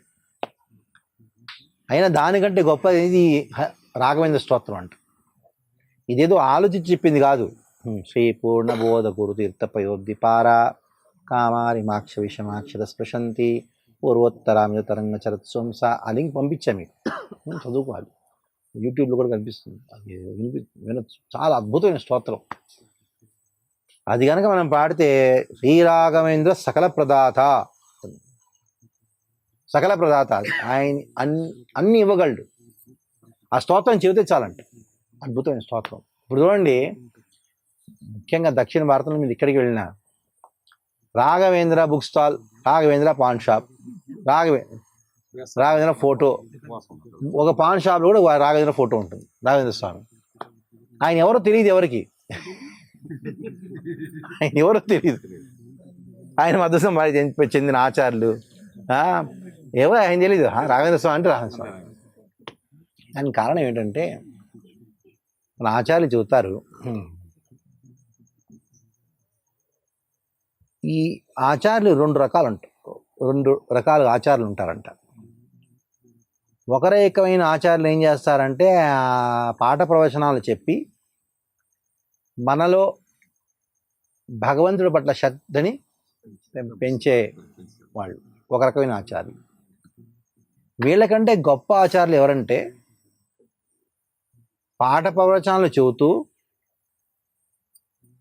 అయినా దానికంటే గొప్ప ఇది రాఘవేంద్ర స్తోత్రం అంట. ఇదేదో ఆలోచించి చెప్పింది కాదు. శ్రీ పూర్ణబోధ గురు తీర్థపయోబ్ది పారా కామారి మాక్ష విషమాక్షర స్పృశంతి పూర్వోత్తరామిత తరంగ చరత్సంస. ఆ లింక్ పంపించా మీకు, చదువుకోవాలి. యూట్యూబ్లో కూడా కనిపిస్తుంది. అది వినొచ్చు. చాలా అద్భుతమైన స్తోత్రం. అది కనుక మనం పాడితే శ్రీరాఘవేంద్ర సకల ప్రదాత ఆయన అన్ని ఇవ్వగలడు. ఆ స్తోత్రం చెబితే చాలంట. అద్భుతమైన స్తోత్రం. ఇప్పుడు చూడండి, ముఖ్యంగా దక్షిణ భారతంలో మీరు ఇక్కడికి వెళ్ళినా Raghavendra book stall, Raghavendra pan shop, Raghavendra photo, ఒక పాన్ షాప్లో కూడా రాఘవేంద్ర ఫోటో ఉంటుంది. రాఘవేంద్ర స్వామి ఆయన ఎవరో తెలియదు ఎవరికి, ఆయన ఎవరో తెలియదు. ఆయన మధ్యసం చెందిన ఆచార్యులు ఎవరో ఆయన తెలియదు. రాఘవేంద్ర స్వామి అంటే రాఘవేంద్ర స్వామి. దానికి కారణం ఏంటంటే మన ఆచార్యులు చెబుతారు, ఈ ఆచార్యులు రెండు రకాల ఆచార్యులు ఉంటారంట. ఒకరేకమైన ఆచార్యులు ఏం చేస్తారంటే పాఠ ప్రవచనాలు చెప్పి మనలో భగవంతుడి పట్ల శ్రద్ధని పెంచే వాళ్ళు ఒక రకమైన ఆచార్యులు. వీళ్ళకంటే గొప్ప ఆచార్యులు ఎవరంటే పాఠ ప్రవచనాలు చెబుతూ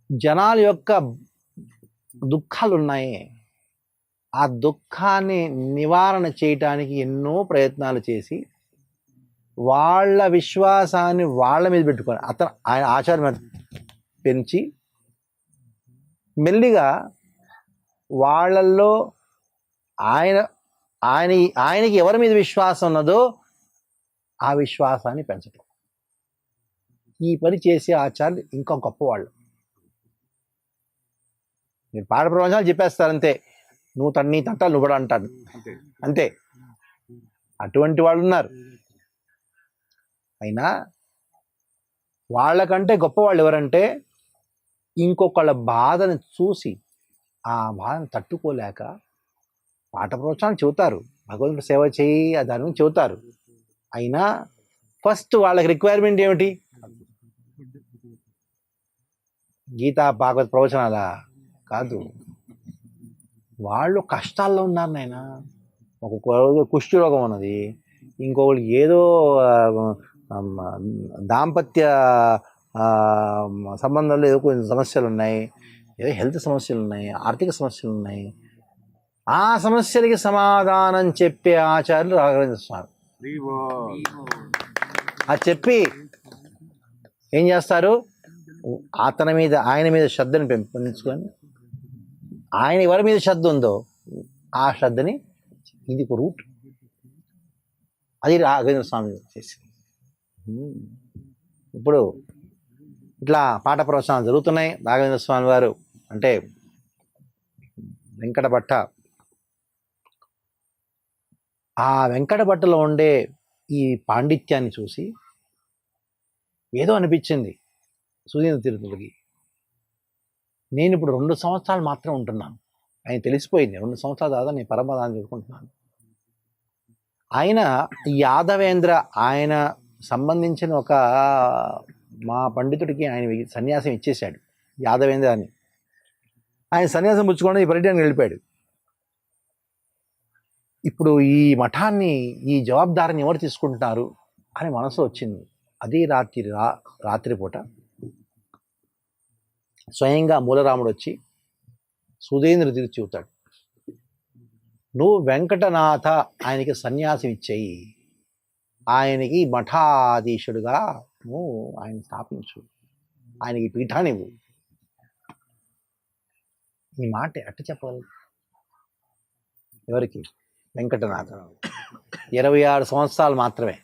జనాల యొక్క దుఃఖాలు ఉన్నాయి, ఆ దుఃఖాన్ని నివారణ చేయటానికి ఎన్నో ప్రయత్నాలు చేసి వాళ్ళ విశ్వాసాన్ని వాళ్ళ మీద పెట్టుకొని ఆయన ఆచార్యం మీద పెంచి మెల్లిగా వాళ్ళల్లో ఆయనకి ఎవరి మీద విశ్వాసం ఉన్నదో ఆ విశ్వాసాన్ని పెంచటం. ఈ పని చేసే ఆచార్యులు ఇంకా గొప్పవాళ్ళు. మీరు పాఠ ప్రవచనాలు చెప్పేస్తారు అంతే, నువ్వు నీ తంటాలు నువ్వు కూడా అంటాను అంతే. అటువంటి వాళ్ళు ఉన్నారు. అయినా వాళ్ళకంటే గొప్పవాళ్ళు ఎవరంటే ఇంకొకళ్ళ బాధను చూసి ఆ బాధను తట్టుకోలేక పాఠ ప్రవచనాలు చెబుతారు, భగవంతుడి సేవ చేయి దాని గురించి చెబుతారు. అయినా ఫస్ట్ వాళ్ళకి రిక్వైర్మెంట్ ఏమిటి? గీతా భాగవత ప్రవచనాలా కాదు. వాళ్ళు కష్టాల్లో ఉన్నారు నాయన. ఒక కుష్టి రోగం ఉన్నది, ఇంకొకరికి ఏదో దాంపత్య సంబంధంలో ఏదో కొన్ని సమస్యలు ఉన్నాయి, ఏదో హెల్త్ సమస్యలు ఉన్నాయి, ఆర్థిక సమస్యలు ఉన్నాయి. ఆ సమస్యలకి సమాధానం చెప్పే ఆచార్యులు రాఘవేంద్ర స్వామి. అది చెప్పి ఏం చేస్తారు? ఆయన మీద శ్రద్ధని పెంపొందించుకొని ఆయన ఎవరి మీద శ్రద్ధ ఉందో ఆ శ్రద్ధని, ఇది ఒక రూట్, అది రాఘవేంద్ర స్వామి చేసింది. ఇప్పుడు ఇట్లా పాఠ ప్రవచనాలు జరుగుతున్నాయి. రాఘవేంద్ర స్వామి వారు అంటే వెంకటభట్ట, ఆ వెంకటభట్టలో ఉండే ఈ పాండిత్యాన్ని చూసి ఏదో అనిపించింది సుధీంద్ర తీర్థులకి. నేను ఇప్పుడు 2 సంవత్సరాలు మాత్రం ఉంటున్నాను, ఆయన తెలిసిపోయింది 2 సంవత్సరాల తర్వాత నేను పరమపదాన్ని చదువుకుంటున్నాను. ఆయన యాదవేంద్ర, ఆయన సంబంధించిన ఒక మా పండితుడికి ఆయన సన్యాసం ఇచ్చేశాడు, యాదవేంద్ర అని. ఆయన సన్యాసం పుచ్చుకోవడం ఈ పర్యటనకి వెళ్ళిపోయాడు. ఇప్పుడు ఈ మఠాన్ని, ఈ జవాబుదారిని ఎవరు తీసుకుంటున్నారు అని మనసు వచ్చింది. అదే రాత్రిపూట స్వయంగా మూలరాముడు వచ్చి సుధీంద్ర తీర్థి చెబుతాడు, నువ్వు వెంకటనాథ ఆయనకి సన్యాసం ఇచ్చేయి, ఆయనకి మఠాధీశుడుగా నువ్వు ఆయన స్థాపించు, ఆయనకి పీఠానివ్వు. ఈ మాట ఎట్ట చెప్పగలరు? ఎవరికి? వెంకటనాథ. 26 సంవత్సరాలు మాత్రమే.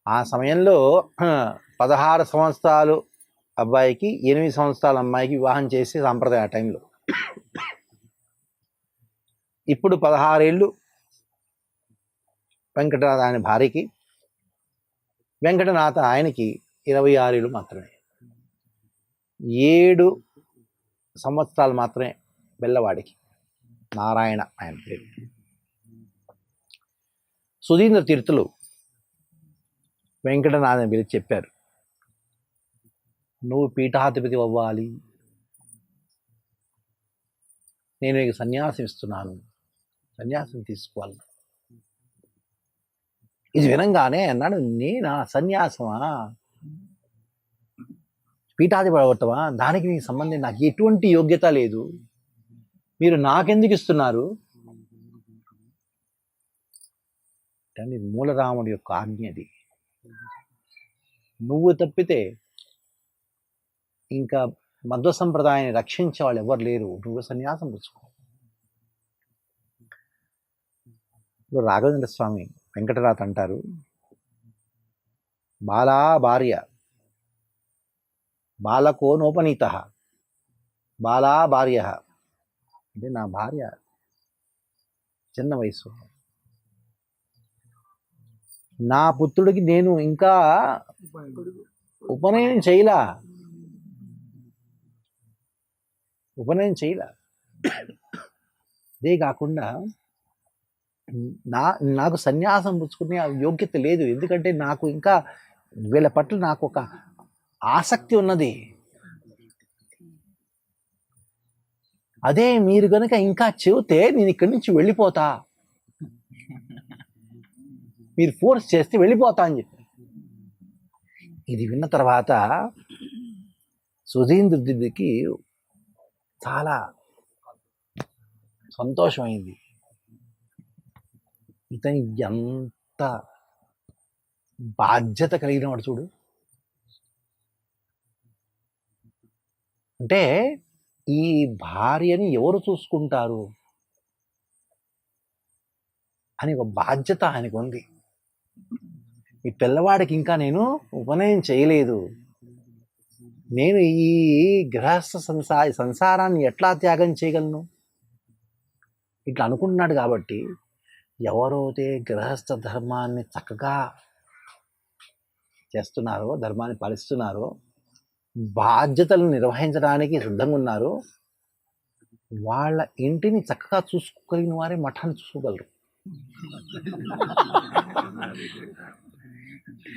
ఆ సమయంలో 16 సంవత్సరాలు అబ్బాయికి 8 సంవత్సరాల అమ్మాయికి వివాహం చేసే సాంప్రదాయం ఆ టైంలో. ఇప్పుడు 16 ఏళ్ళు వెంకటనాథ ఆయన భార్యకి, వెంకటనాథ ఆయనకి 26 ఏళ్ళు మాత్రమే. 7 సంవత్సరాలు మాత్రమే పిల్లవాడికి. నారాయణ ఆయన పేరు. సుధీంద్ర తీర్థులు వెంకటనాథని పిలిచి చెప్పారు, నువ్వు పీఠాధిపతి అవ్వాలి, నేను నీకు సన్యాసం ఇస్తున్నాను, సన్యాసం తీసుకోవాలి. ఇది వినంగానే అన్నాడు, నేనా సన్యాసమా, పీఠాధిపతి అవ్వటమా, దానికి మీకు సంబంధం, నాకు ఎటువంటి యోగ్యత లేదు, మీరు నాకెందుకు ఇస్తున్నారు అంటే మూలరాముడి యొక్క ఆజ్ఞది. నువ్వు తప్పితే ఇంకా మధ్వ సంప్రదాయాన్ని రక్షించే వాళ్ళు ఎవరు లేరు, నువ్వు సన్యాసం పుచ్చుకో. ఇప్పుడు రాఘవేంద్ర స్వామి వెంకటనాథ్ అంటారు, బాలా భార్య బాలకో నోపనీత, బాలా భార్య అంటే నా భార్య చిన్న వయసు, నా పుత్రుడికి నేను ఇంకా ఉపనయనం చేయలా. అదే కాకుండా నాకు సన్యాసం పుచ్చుకునే యోగ్యత లేదు, ఎందుకంటే నాకు ఇంకా వీళ్ళ పట్ల నాకు ఒక ఆసక్తి ఉన్నది. అదే మీరు కనుక ఇంకా చెబితే నేను ఇక్కడి నుంచి వెళ్ళిపోతా, మీరు ఫోర్స్ చేస్తే వెళ్ళిపోతా అని చెప్పి. ఇది విన్న తర్వాత సుధీంద్రుడికి చాలా సంతోషమైంది. ఇతని ఎంత బాధ్యత కలిగిన వాడు చూడు. అంటే ఈ భార్యని ఎవరు చూసుకుంటారు అని ఒక బాధ్యత ఆయనకు ఉంది. ఈ పిల్లవాడికి ఇంకా నేను ఉపనయనం చేయలేదు, నేను ఈ గృహస్థ సంసారాన్ని ఎట్లా త్యాగం చేయగలను ఇట్లా అనుకుంటున్నాడు. కాబట్టి ఎవరైతే గృహస్థ ధర్మాన్ని చక్కగా చేస్తున్నారో, ధర్మాన్ని పాలిస్తున్నారో, బాధ్యతలను నిర్వహించడానికి సిద్ధంగా ఉన్నారో, వాళ్ళ ఇంటిని చక్కగా చూసుకోగలిగిన వారే మఠాన్ని చూసుకోగలరు.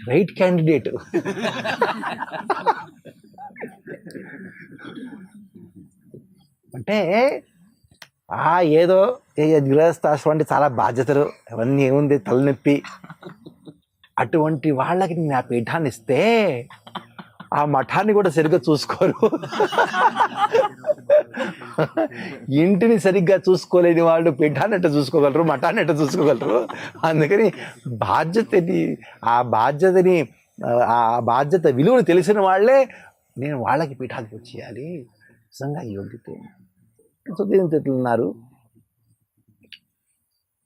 Right candidate. అంటే ఏదో గృహస్థాశ్రమం అంటే చాలా బాధ్యతలు అవన్నీ ఏముంది తలనొప్పి, అటువంటి వాళ్ళకి నేను ఆ పీఠాన్ని ఇస్తే ఆ మఠాన్ని కూడా సరిగ్గా చూసుకోరు. ఇంటిని సరిగ్గా చూసుకోలేని వాళ్ళు పీఠాన్ని ఎట్ట చూసుకోగలరు, మఠాన్ని ఎట్ట చూసుకోగలరు. అందుకని ఆ బాధ్యత విలువను తెలిసిన వాళ్ళే నేను వాళ్ళకి పీఠాధిపతి చేయాలి, నిజంగా యోగ్యత. సుధీంద్రులు ఉన్నారు,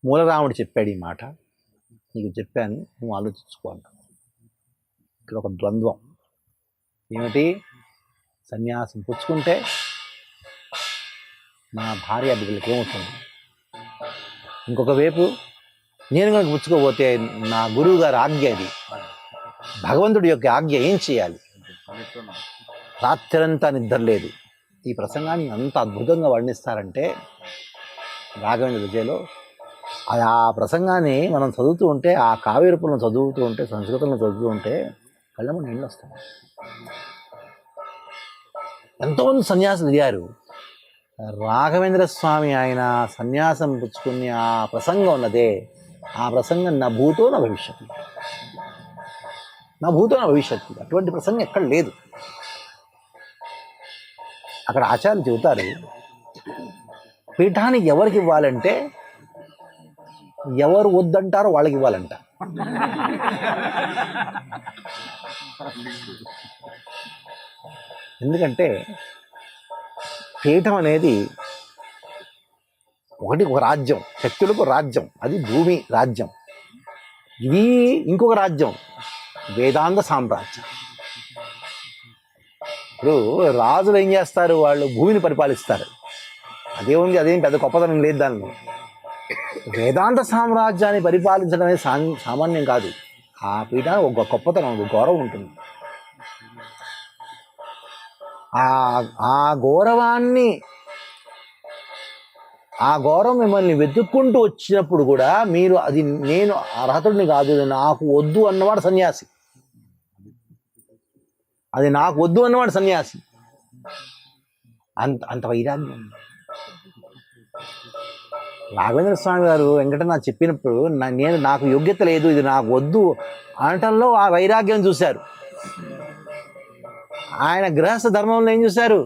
మూలరాముడు చెప్పాడు ఈ మాట, నీకు చెప్పాను, నువ్వు ఆలోచించుకోవాలి. ఇక్కడ ఒక ద్వంద్వం ఏమిటి, సన్యాసం పుచ్చుకుంటే నా భార్య బిడ్డలకి ఏమవుతుంది, ఇంకొక వైపు నేను కనుక పుచ్చుకోపోతే నా గురువు గారి ఆజ్ఞ, అది భగవంతుడి యొక్క ఆజ్ఞ, ఏం చేయాలి. రాత్రంతా నిద్ర లేదు. ఈ ప్రసంగాన్ని అంత అద్భుతంగా వర్ణిస్తారంటే రాఘవేంద్ర విజయలో. ఆ ప్రసంగాన్ని మనం చదువుతూ ఉంటే, ఆ కావ్యరూపంలో చదువుతూ ఉంటే, సంస్కృతంలో చదువుతూ ఉంటే కళ్ళము నీళ్ళు వస్తాయి. ఎంతోమంది సన్యాసులు దిగారు. రాఘవేంద్ర స్వామి ఆయన సన్యాసం పుచ్చుకుని ఆ ప్రసంగం ఉన్నదే, ఆ ప్రసంగం నా భూతో నా భవిష్యత్తు, నా భూతో నా భవిష్యత్తు. అటువంటి ప్రసంగం ఎక్కడ లేదు. అక్కడ ఆచార్యులు చెబుతారు, పీఠానికి ఎవరికి ఇవ్వాలంటే ఎవరు వద్దంటారో వాళ్ళకి ఇవ్వాలంట. ఎందుకంటే పీఠం అనేది ఒక రాజ్యం, శక్తులకు రాజ్యం, అది భూమి రాజ్యం. ఇది ఇంకొక రాజ్యం, వేదాంత సామ్రాజ్యం. ఇప్పుడు రాజులు ఏం చేస్తారు, వాళ్ళు భూమిని పరిపాలిస్తారు. అదేముంది, అదేం పెద్ద గొప్పతనం లేదు దానిలో. వేదాంత సామ్రాజ్యాన్ని పరిపాలించడం అనేది సామాన్యం కాదు. ఆ పీఠానికి ఒక గొప్పతనం, ఒక గౌరవం ఉంటుంది. ఆ గౌరవాన్ని, ఆ గౌరవం మిమ్మల్ని వెతుక్కుంటూ వచ్చినప్పుడు కూడా మీరు అది నేను అర్హతుడిని కాదు, నాకు వద్దు అన్నవాడు సన్యాసి. అది నాకు వద్దు అన్నవాడు సన్యాసి. అంత వైరాగ్యం. రాఘవేంద్ర స్వామి గారు వెంకటనాథ్ చెప్పినప్పుడు నాకు యోగ్యత లేదు, ఇది నాకు వద్దు అనటంలో ఆ వైరాగ్యం చూశారు. ఆయన గృహస్థ ధర్మంలో ఏం చూశారు?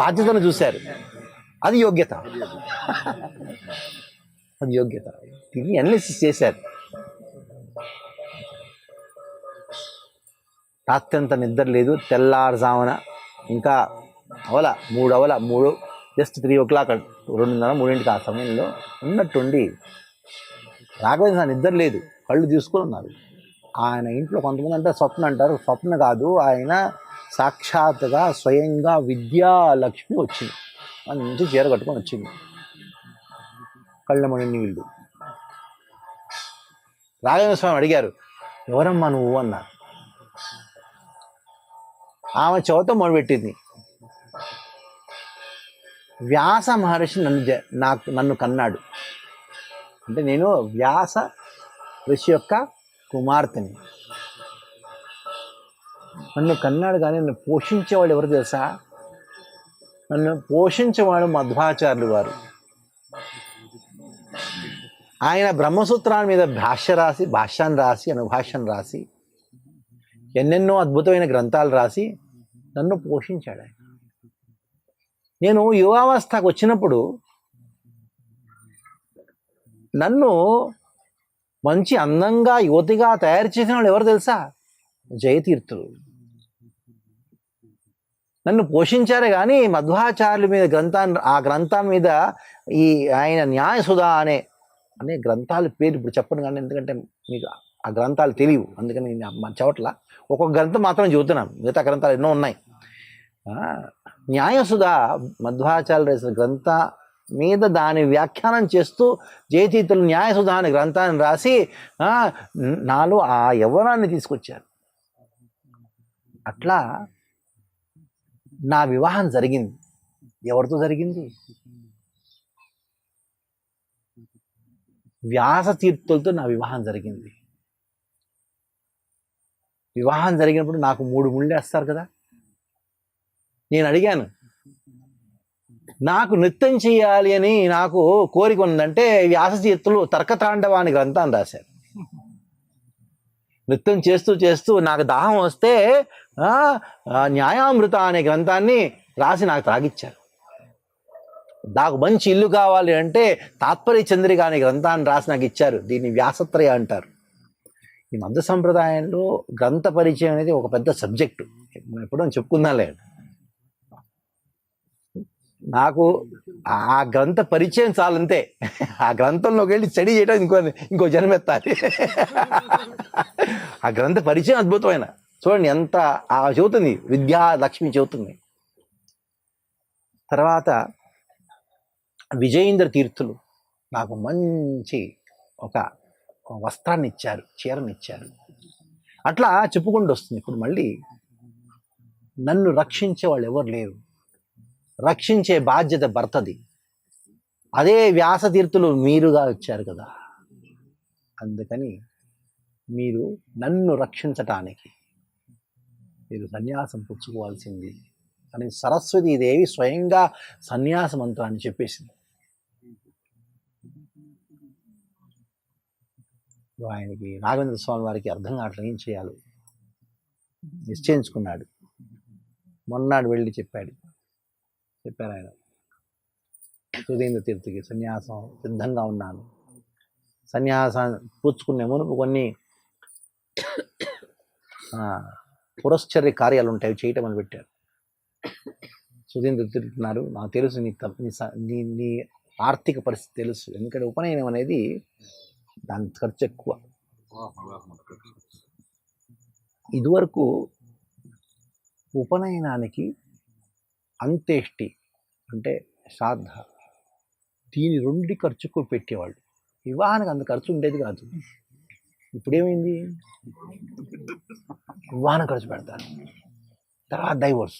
బాధ్యతను చూశారు. అది యోగ్యత. అది యోగ్యత. ఇది అనాలిసిస్ చేశారు. రాత్రి అంతా నిద్ర లేదు, తెల్లారుజామున ఇంకా మూడు జస్ట్ 3 o'clock 2:30 ఆ సమయంలో ఉన్నట్టుండి రాఘవేంద్ర నిద్ర లేదు, కళ్ళు తీసుకొని ఉన్నారు. ఆయన ఇంట్లో కొంతమంది అంటే స్వప్న అంటారు. స్వప్న కాదు, ఆయన సాక్షాత్తుగా స్వయంగా విద్యాలక్ష్మి వచ్చింది. మంచి చీర కట్టుకొని వచ్చింది, కళ్ళమణి నీళ్ళు. రాఘవేంద్ర స్వామి అడిగారు, ఎవరమ్మా నువ్వు అన్నారు. ఆమె చెవితో మొదలుపెట్టింది, వ్యాస మహర్షి నన్ను కన్నాడు. అంటే నేను వ్యాస ఋషి యొక్క కుమార్తెని. నన్ను కన్నాడు, కానీ నన్ను పోషించేవాడు ఎవరు తెలుసా? నన్ను పోషించేవాడు మధ్వాచార్యులు వారు. ఆయన బ్రహ్మసూత్రాల మీద భాష్యాన్ని రాసి అనుభాష్యం రాసి ఎన్నెన్నో అద్భుతమైన గ్రంథాలు రాసి నన్ను పోషించాడు ఆయన. నేను యువావస్థకు వచ్చినప్పుడు నన్ను మంచి అందంగా యువతిగా తయారు చేసిన వాళ్ళు ఎవరు తెలుసా? జయతీర్థులు. నన్ను పోషించారే కానీ మధ్వాచార్యుల మీద ఆ గ్రంథాల మీద ఈ ఆయన న్యాయసుధా అనే గ్రంథాల పేరు ఇప్పుడు చెప్పను, కానీ ఎందుకంటే మీకు ఆ గ్రంథాలు తెలియవు, అందుకని నేను చవట్ల ఒక్కొక్క గ్రంథం మాత్రం చెబుతున్నాను. మిగతా గ్రంథాలు ఎన్నో ఉన్నాయి. న్యాయసుధా మధ్వాచార్యులు రాసిన గ్రంథ మీద దాని వ్యాఖ్యానం చేస్తూ జయతీర్థులు న్యాయసుధా అనే గ్రంథాన్ని రాసి నాలో ఆ యవ్వనాన్ని తీసుకొచ్చారు. అట్లా నా వివాహం జరిగింది. ఎవరితో జరిగింది? వ్యాసతీర్థులతో నా వివాహం జరిగింది. వివాహం జరిగినప్పుడు నాకు 3 ముళ్ళు వేస్తారు కదా. నేను అడిగాను, నాకు నృత్యం చేయాలి అని నాకు కోరిక ఉందంటే వ్యాసతీర్థులు తర్కతాండవ అనే గ్రంథాన్ని రాశారు. నృత్యం చేస్తూ చేస్తూ నాకు దాహం వస్తే న్యాయామృత అనే గ్రంథాన్ని రాసి నాకు తాగిచ్చారు. నాకు మంచి ఇల్లు కావాలి అంటే తాత్పర్య చంద్రిక అనే గ్రంథాన్ని రాసి నాకు ఇచ్చారు. దీన్ని వ్యాసత్రయ అంటారు. ఈ మధ్య సంప్రదాయంలో గ్రంథ పరిచయం అనేది ఒక పెద్ద సబ్జెక్టు, ఎప్పుడో చెప్పుకుందాంలే. నాకు ఆ గ్రంథ పరిచయం చాలంతే. ఆ గ్రంథంలోకి వెళ్ళి స్టడీ చేయడం ఇంకో జన్మెత్తాలి. ఆ గ్రంథ పరిచయం అద్భుతమైన, చూడండి ఎంత చెబుతుంది, విద్యాలక్ష్మి చెబుతుంది. తర్వాత విజయేంద్ర తీర్థులు నాకు మంచి ఒక వస్త్రాన్ని ఇచ్చారు, చీరని ఇచ్చారు. అట్లా చెప్పుకుంటూ వస్తుంది. ఇప్పుడు మళ్ళీ నన్ను రక్షించే వాళ్ళు ఎవరు లేరు. రక్షించే బాధ్యత భర్తది. అదే వ్యాసతీర్థులు మీరుగా వచ్చారు కదా. అందుకని మీరు నన్ను రక్షించటానికి మీరు సన్యాసం పుచ్చుకోవాల్సింది అని సరస్వతీదేవి స్వయంగా సన్యాస మంత్రాన్ని చెప్పేసింది. ఆయనకి రాఘవేంద్ర స్వామి వారికి అర్థం కావట్లేదు, ఏం చేయాలి నిశ్చయించుకున్నాడు. మొన్నాడు వెళ్ళి చెప్పారు ఆయన, సుధీంద్ర తీర్థకి సన్యాసం సిద్ధంగా ఉన్నాను. సన్యాసం పుచ్చుకునే మునుపు కొన్ని పురశ్చర్య కార్యాలు ఉంటాయి, చేయటం అని పెట్టారు. సుధీంద్ర తీర్థున్నారు, నాకు తెలుసు నీ ఆర్థిక పరిస్థితి తెలుసు, ఎందుకంటే ఉపనయనం అనేది దాని ఖర్చు ఎక్కువ. ఇదివరకు ఉపనయనానికి అంత్యేష్టి అంటే శ్రాద్ధ, దీని 2 ఖర్చుకు పెట్టేవాళ్ళు. వివాహానికి అంత ఖర్చు ఉండేది కాదు. ఇప్పుడేమైంది, వివాహం ఖర్చు పెడతారు, తర్వాత డైవోర్స్.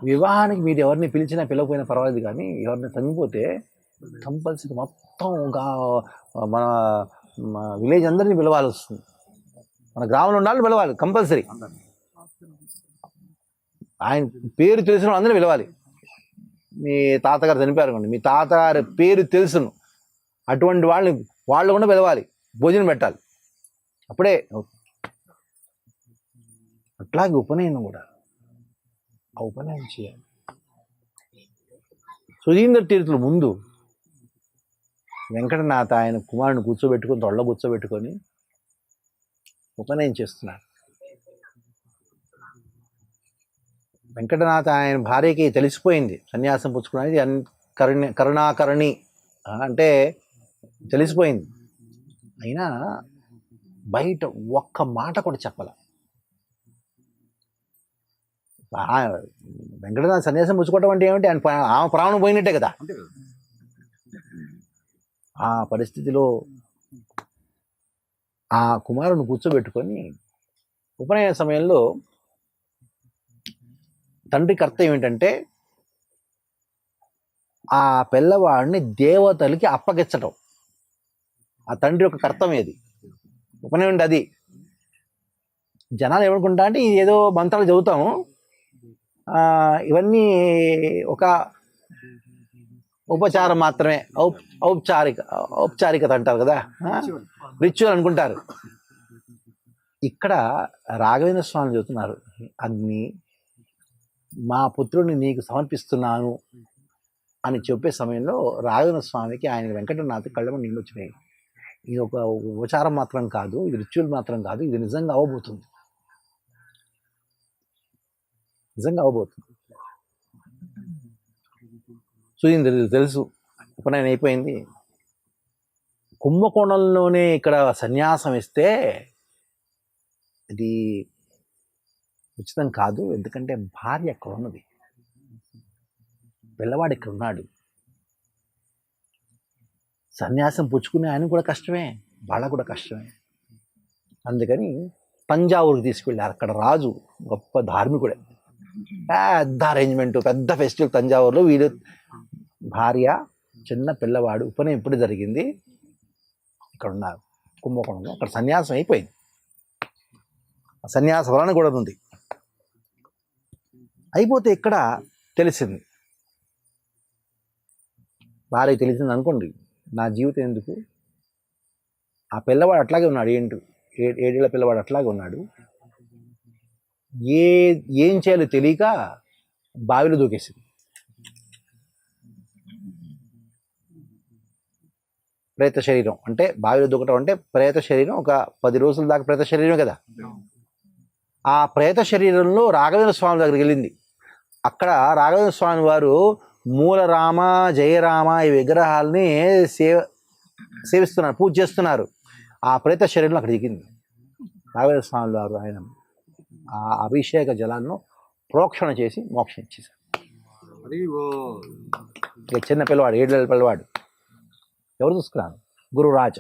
వివాహానికి మీరు ఎవరిని పిలిచినా పిలవకపోయినా పర్వాలేదు, కానీ ఎవరిని చనిపోతే కంపల్సరీ మొత్తం మన విలేజ్ అందరినీ పిలవాలి వస్తుంది, మన గ్రామంలో ఉండాలని పిలవాలి కంపల్సరీ. ఆయన పేరు తెలిసిన అందరినీ పిలవాలి. మీ తాతగారు చనిపోయారు అనుకోండి, మీ తాతగారి పేరు తెలుసును అటువంటి వాళ్ళు కూడా పిలవాలి, భోజనం పెట్టాలి, అప్పుడే. అట్లాగే ఉపనయనం కూడా, ఆ ఉపనయనం చేయాలి. సుధీంద్ర తీర్థుల ముందు వెంకటనాథ ఆయన కుమారుని కూర్చోబెట్టుకొని, తొళ్ళ కూర్చోబెట్టుకొని ఉపనయనం చేస్తున్నారు. వెంకటనాథ ఆయన భార్యకి తెలిసిపోయింది సన్యాసం పుచ్చుకున్నది, కరుణాకరణి అంటే తెలిసిపోయింది. అయినా బయట ఒక్క మాట కూడా చెప్పాల. వెంకటనాథ సన్యాసం పుచ్చుకోవటం అంటే ఏమిటి, ఆమె ప్రాణం పోయినట్టే కదా. ఆ పరిస్థితిలో ఆ కుమారుని కూర్చోబెట్టుకొని ఉపనయన సమయంలో తండ్రి కర్తవ్యం ఏంటంటే ఆ పిల్లవాడిని దేవతలకి అప్పగించటం. ఆ తండ్రి యొక్క కర్తవ్యం ఏది, ఉపనయనం అది. జనాలు ఏమనుకుంటా అంటే ఇది ఏదో మంత్రాలు చదువుతాము, ఇవన్నీ ఒక ఉపచారం మాత్రమే, ఔపచారికత అంటారు కదా, రిచువల్ అనుకుంటారు. ఇక్కడ రాఘవేంద్ర స్వామి చెబుతున్నారు, అగ్ని మా పుత్రుడిని నీకు సమర్పిస్తున్నాను అని చెప్పే సమయంలో రాఘవేంద్ర స్వామికి ఆయన వెంకటనాథ్ కళ్ళమ నీళ్ళు వచ్చినాయి. ఇది ఒక ఉపచారం మాత్రం కాదు, ఇది రిచువల్ మాత్రం కాదు, ఇది నిజంగా అవబోతుంది, నిజంగా అవబోతుంది. సుధీంద్రుడు తెలుసు ఉపనయనం అయిపోయింది. కుంభకోణంలోనే ఇక్కడ సన్యాసం ఇస్తే ఇది ఉచితం కాదు, ఎందుకంటే భార్య అక్కడ ఉన్నది, పిల్లవాడు ఇక్కడ ఉన్నాడు. సన్యాసం పుచ్చుకునే ఆయన కూడా కష్టమే, వాళ్ళ కూడా కష్టమే. అందుకని తంజావూరుకి తీసుకెళ్ళారు. అక్కడ రాజు గొప్ప ధార్మికుడే, పెద్ద అరేంజ్మెంట్, పెద్ద ఫెస్టివల్ తంజావూరులో. వీడు భార్య, చిన్న పిల్లవాడు, ఉపనయనం ఇప్పుడు జరిగింది, ఇక్కడ ఉన్నారు కుంభకోణంలో. అక్కడ సన్యాసం అయిపోయింది, సన్యాస వలన కూడా ఉంది. అయిపోతే ఇక్కడ తెలిసింది, భార్య తెలిసింది అనుకోండి, నా జీవితం ఎందుకు, ఆ పిల్లవాడు అట్లాగే ఉన్నాడు, ఏడేళ్ల పిల్లవాడు అట్లాగే ఉన్నాడు. ఏం చేయాలో తెలియక బావిలో దూకేసింది. ప్రేత శరీరం అంటే బావిలో దూకటం అంటే ప్రేత శరీరం, ఒక 10 రోజుల దాకా ప్రేత శరీరం కదా. ఆ ప్రేత శరీరంలో రాఘవేంద్ర స్వామి దగ్గరికి వెళ్ళింది. అక్కడ రాఘవేంద్ర స్వామి వారు మూలరామ, జయరామ ఈ విగ్రహాలని సేవిస్తున్నారు, పూజ చేస్తున్నారు. ఆ ప్రేత శరీరంలో అక్కడ దిగింది. రాఘవేంద్ర స్వామి వారు ఆయన ఆ అభిషేక జలాన్ని ప్రోక్షణ చేసి మోక్షం ఇచ్చేశారు. చిన్న పిల్లవాడు, 7 ఏళ్ళ పిల్లవాడు, ఎవరు చూసుకున్నారు, గురురాజ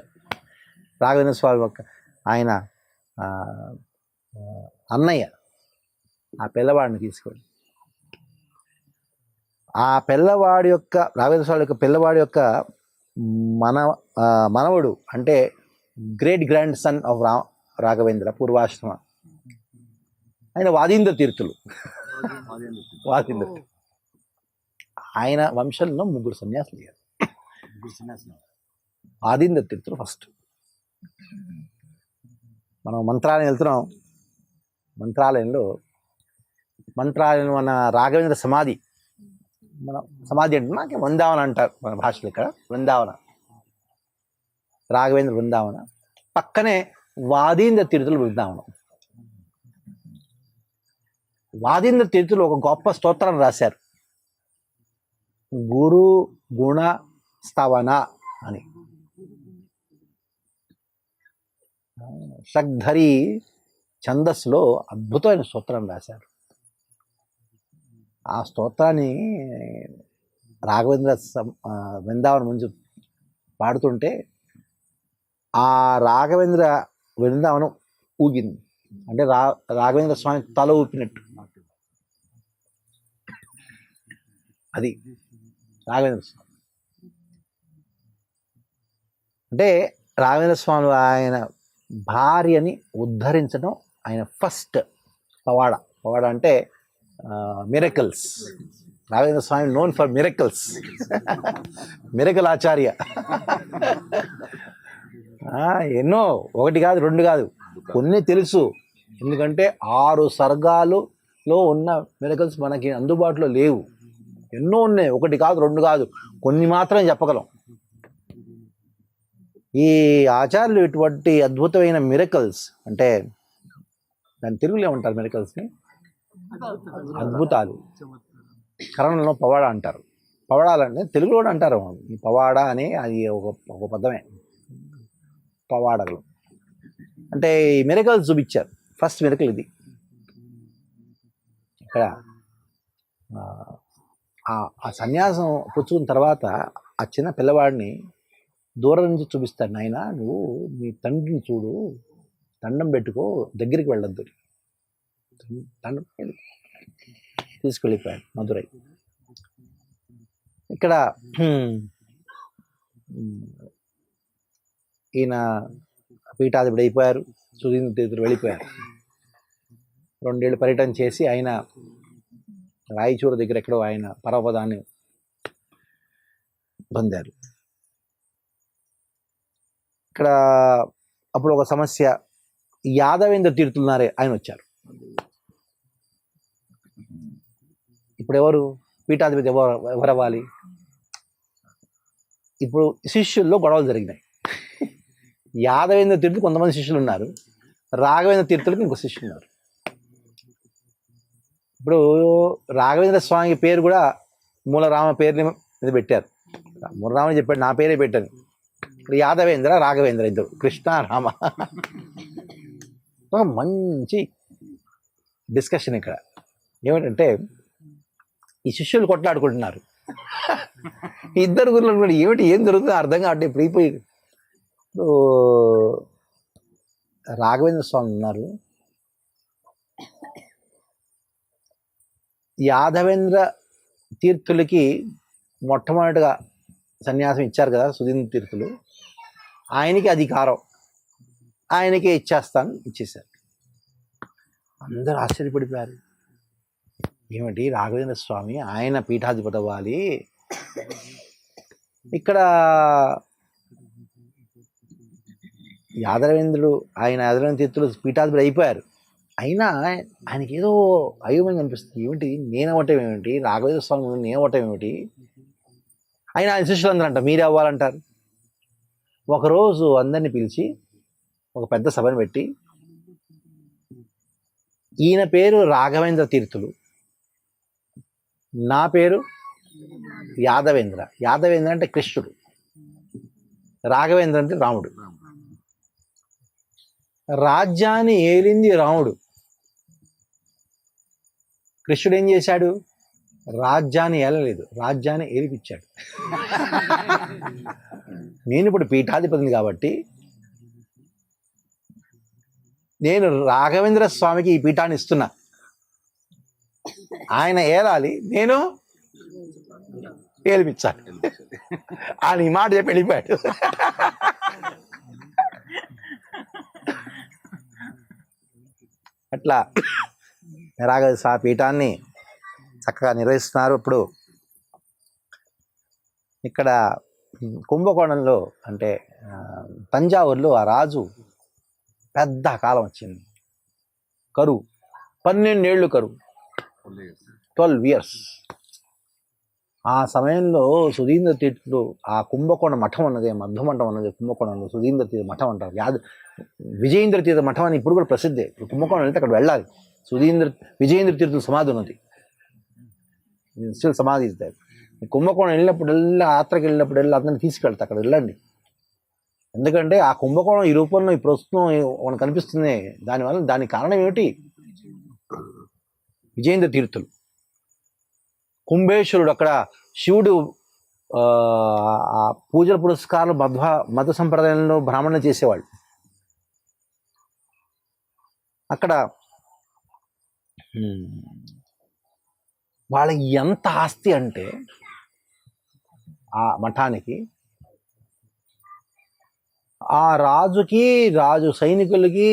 రాఘవేంద్ర స్వామి యొక్క ఆయన అన్నయ్య ఆ పిల్లవాడిని తీసుకొని, ఆ పిల్లవాడి యొక్క రాఘవేంద్ర స్వామి యొక్క పిల్లవాడి యొక్క మనవడు అంటే great grandson of Raghavendra పూర్వాశ్రమ, ఆయన వాదీంద్ర తీర్థులు. ఆయన వంశంలో 3 సన్యాసులు అయ్యారు. ఆదింద్ర తీర్థులు ఫస్ట్. మనం మంత్రాలయం వెళ్తున్నాం, మంత్రాలయం మన రాఘవేంద్ర సమాధి, మన సమాధి అంటే నాకు వృందావన అంటారు మన భాషలో. ఇక్కడ వృందావన, రాఘవేంద్ర వృందావన పక్కనే వాదీంద్ర తీర్థులు వృందావనం. వాదీంద్ర తీర్థులు ఒక గొప్ప స్తోత్రాన్ని రాశారు, గురు గుణ స్తవన అని. షగ్ధరి ఛందస్సులో అద్భుతమైన స్తోత్రం రాశారు. ఆ స్తోత్రాన్ని రాఘవేంద్ర బృందావనం ముందు పాడుతుంటే ఆ రాఘవేంద్ర బృందావనం ఊగింది. అంటే రాఘవేంద్ర స్వామి తల ఊపినట్టు. అది రాఘవేంద్ర స్వామి అంటే రాఘవేంద్ర స్వామి ఆయన భార్యని ఉద్ధరించడం ఆయన ఫస్ట్ పవాడ. పవాడ అంటే miracles. Raghavendra Swami known for miracles. Miracle ఆచార్య. ఎన్నో, ఒకటి కాదు రెండు కాదు, కొన్ని తెలుసు. ఎందుకంటే 6 సర్గాలులో ఉన్న మిరకల్స్ మనకి అందుబాటులో లేవు. ఎన్నో ఉన్నాయి, ఒకటి కాదు రెండు కాదు, కొన్ని మాత్రమే చెప్పగలం. ఈ ఆచార్యులు ఇటువంటి అద్భుతమైన మిరకల్స్, అంటే దాని తెలుగులో ఏమంటారు మిరకల్స్ని? అద్భుతాలు. కన్నడంలో పవాడ అంటారు. పవాడాలంటే తెలుగులో కూడా అంటారు. ఈ పవాడ అని అది ఒక పదమే. పవాడలు అంటే ఈ మిరకల్స్ చూపించారు. ఫస్ట్ మిరకల్ ఇది. ఇక్కడ ఆ సన్యాసం పుచ్చుకున్న తర్వాత ఆ చిన్న పిల్లవాడిని దూరం నుంచి చూపిస్తాడు. నాయన, నువ్వు మీ తండ్రిని చూడు, దండం పెట్టుకో, దగ్గరికి వెళ్ళొద్దు. దండం తీసుకెళ్ళిపోయాడు మధురై. ఇక్కడ ఈయన పీఠాధిపతి అయిపోయారు. సుధీంద్ర తీర్థులు వెళ్ళిపోయారు. 2 ఏళ్ళు పర్యటన చేసి ఆయన రాయచూరు దగ్గర ఎక్కడో ఆయన పరమపదాన్ని పొందారు. ఇక్కడ అప్పుడు ఒక సమస్య, యాదవేంద్ర తీర్థులున్నారే ఆయన వచ్చారు. ఇప్పుడు ఎవరు పీఠాధిపతి ఎవరవ్వాలి? ఇప్పుడు శిష్యుల్లో గొడవలు జరిగినాయి. యాదవేంద్ర తీర్థులు కొంతమంది శిష్యులు ఉన్నారు, రాఘవేంద్ర తీర్థులకు ఇంకో శిష్యులు ఉన్నారు. ఇప్పుడు రాఘవేంద్ర స్వామి పేరు కూడా మూలరామ పేరుని మీద పెట్టారు. మూలరామని చెప్పాడు, నా పేరే పెట్టాను. ఇప్పుడు యాదవేంద్ర, రాఘవేంద్ర ఇద్దరు, కృష్ణ రామ. మంచి డిస్కషన్ ఇక్కడ. ఏమిటంటే ఈ శిష్యులు కొట్లాడుకుంటున్నారు. ఇద్దరు గురువులు కూడా ఏమిటి ఏం జరుగుతుందో అర్థం కావట్లేదు. ఇప్పుడు అయిపోయి రాఘవేంద్ర స్వామి ఉన్నారు, యాదవేంద్ర తీర్థులకి మొట్టమొదటిగా సన్యాసం ఇచ్చారు కదా సుధీంద్ర తీర్థులు, ఆయనకి అధికారం, ఆయనకే ఇచ్చేశారు. అందరూ ఆశ్చర్యపడిపోయారు. ఏమిటి రాఘవేంద్ర స్వామి ఆయన పీఠాధిపతి అవ్వాలి, ఇక్కడ యాదవేంద్రుడు యాదవేంద్ర తీర్థులు పీఠాధిపతి అయిపోయారు. అయినా ఆయనకి ఏదో అయోమయంగా అనిపిస్తుంది. ఏమిటి నేనవ్వటం ఏమిటి, రాఘవేంద్ర స్వామి నేనవ్వటం ఏమిటి? ఆయన శిష్యులు అందరూ అంట మీరే అవ్వాలంటారు. ఒకరోజు అందరినీ పిలిచి ఒక పెద్ద సభను పెట్టి, ఈయన పేరు రాఘవేంద్ర తీర్థులు, నా పేరు యాదవేంద్ర. యాదవేంద్ర అంటే కృష్ణుడు, రాఘవేంద్ర అంటే రాముడు. రాజ్యాన్ని ఏలింది రాముడు. కృష్ణుడు ఏం చేశాడు? రాజ్యాన్ని ఏలలేదు, రాజ్యాన్ని ఏలిపించాడు. నేను ఇప్పుడు పీఠాధిపతిని కాబట్టి నేను రాఘవేంద్ర స్వామికి ఈ పీఠాన్ని ఇస్తున్నా. ఆయన ఏలాలి, నేను ఏలిపించాలి. ఆయన ఈ మాట చెప్పి వెళ్ళిపోయాడు. అట్లా రాఘవేంద్ర పీఠాన్ని చక్కగా నిర్వహిస్తున్నారు. ఇప్పుడు ఇక్కడ కుంభకోణంలో అంటే తంజావూరులో ఆ రాజు పెద్ద కాలం వచ్చింది, కరువు, 12 ఏళ్ళు కరువు, 12 years. ఆ సమయంలో సుధీంద్ర తీర్థులు ఆ కుంభకోణ మఠం ఉన్నది, మధ్యమఠం ఉన్నది కుంభకోణంలో, సుధీంద్ర తీర్థ మఠం అంటారు. విజయేంద్ర తీర్థ మఠం అని ఇప్పుడు కూడా ప్రసిద్ధే. కుంభకోణం వెళ్తే అక్కడ వెళ్ళాలి. విజయేంద్ర తీర్థుల సమాధి ఉన్నది, స్టిల్ సమాధి ఇస్తారు. కుంభకోణం వెళ్ళినప్పుడల్లా, యాత్రకి వెళ్ళినప్పుడల్లా అందరిని తీసుకెళ్తా అక్కడ వెళ్ళండి. ఎందుకంటే ఆ కుంభకోణం ఈ రూపంలో ఈ ప్రస్తుతం మనకు కనిపిస్తుంది. దానివల్ల దానికి కారణం ఏమిటి? విజయేంద్ర తీర్థులు. కుంభేశ్వరుడు అక్కడ శివుడు ఆ పూజల పురస్కారాలు మత సంప్రదాయంలో బ్రాహ్మణులు చేసేవాళ్ళు. అక్కడ వాళ్ళకి ఎంత ఆస్తి అంటే ఆ మఠానికి, ఆ రాజు సైనికులకి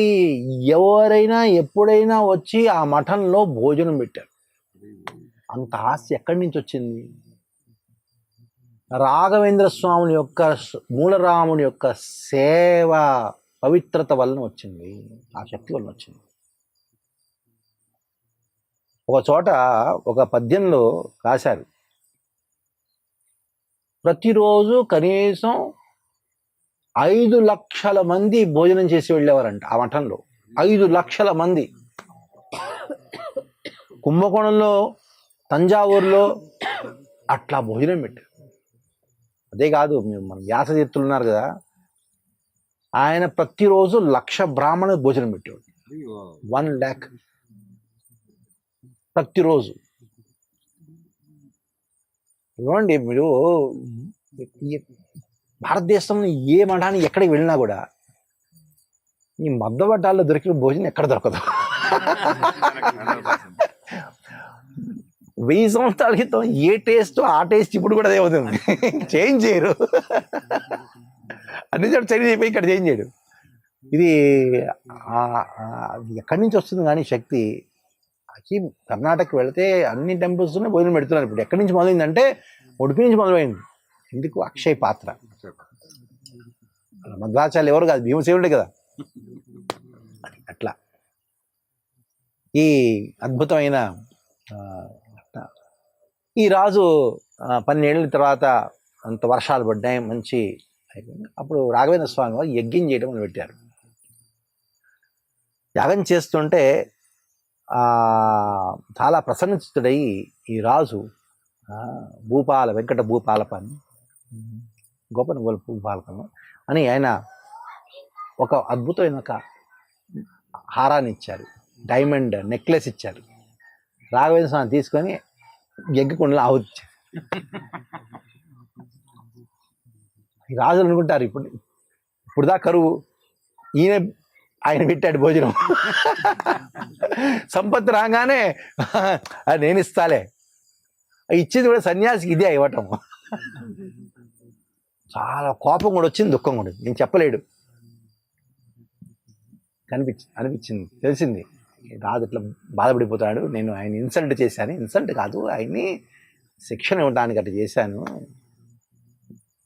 ఎవరైనా ఎప్పుడైనా వచ్చి ఆ మఠంలో భోజనం పెట్టారు. అంత ఆస్తి ఎక్కడి నుంచి వచ్చింది? రాఘవేంద్ర స్వాముని యొక్క మూలరాముని యొక్క సేవ పవిత్రత వలన వచ్చింది, ఆ శక్తి వలన వచ్చింది. ఒక చోట ఒక పద్యంలో రాశారు, ప్రతిరోజు కనీసం 5 లక్షల మంది భోజనం చేసి వెళ్ళేవారంట ఆ మఠంలో. 5 లక్షల మంది. కుంభకోణంలో, తంజావూరులో అట్లా భోజనం పెట్టారు. అదే కాదు, మన వ్యాసతీర్థులు ఉన్నారు కదా, ఆయన ప్రతిరోజు 1,00,000 బ్రాహ్మణ భోజనం పెట్టాడు. 1 lakh ప్రతిరోజు. ఇవ్వండి, మీరు భారతదేశంలో ఏ మఠానికి ఎక్కడికి వెళ్ళినా కూడా ఈ మద్దబట్టాల్లో దొరికిన భోజనం ఎక్కడ దొరకదు. 1000 సంవత్సరాల క్రితం ఏ టేస్ట్ ఆ టేస్ట్ ఇప్పుడు కూడా అదే అవుతుంది. చేంజ్ చేయరు. అన్ని చోట్ల చైనా అయిపోయి ఇక్కడ చేంజ్ చేయడు. ఇది ఎక్కడి నుంచి వస్తుంది కానీ శక్తి. కర్ణాటకకి వెళితే అన్ని టెంపుల్స్లోనే భోజనం పెడుతున్నారు. ఇప్పుడు ఎక్కడి నుంచి మొదలైందంటే ఉడిపి నుంచి మొదలైంది. ఎందుకు? అక్షయ పాత్ర. మధ్వాచార్యులు ఎవరు కాదు, భీమసేనుడే కదా. అట్లా ఈ అద్భుతమైన ఈ రాజు 12 ఏళ్ళ తర్వాత అంత వర్షాలు పడ్డాయి, మంచి అయిపోయింది. అప్పుడు రాఘవేంద్ర స్వామి వారు యజ్ఞం చేయడం మొదలుపెట్టారు. యాగం చేస్తుంటే చాలా ప్రసన్నచిత్తుడై ఈ రాజు వెంకట భూపాలపని గోపన భూపాలపని అని ఆయన ఒక అద్భుతమైన ఒక హారాన్ని ఇచ్చారు, డైమండ్ నెక్లెస్ ఇచ్చారు. రాఘవేంద్ర స్వామి తీసుకొని యజ్ఞకుండలో ఆహుతి. ఈ రాజులు అనుకుంటారు ఇప్పుడు దా కరువు, ఆయన పెట్టాడు భోజనం. సంపత్తు రాగానే నేను ఇస్తాలే. ఇచ్చేది కూడా సన్యాసికి ఇదే ఇవ్వటం. చాలా కోపం కూడా వచ్చింది, దుఃఖం కూడా. నేను చెప్పలేడు అనిపించింది, తెలిసింది. రాజు ఇట్లా బాధపడిపోతాడు, నేను ఆయన ఇన్సల్ట్ చేశాను. ఇన్సల్ట్ కాదు, ఆయన్ని శిక్షణ ఇవ్వడానికి అట్లా చేశాను.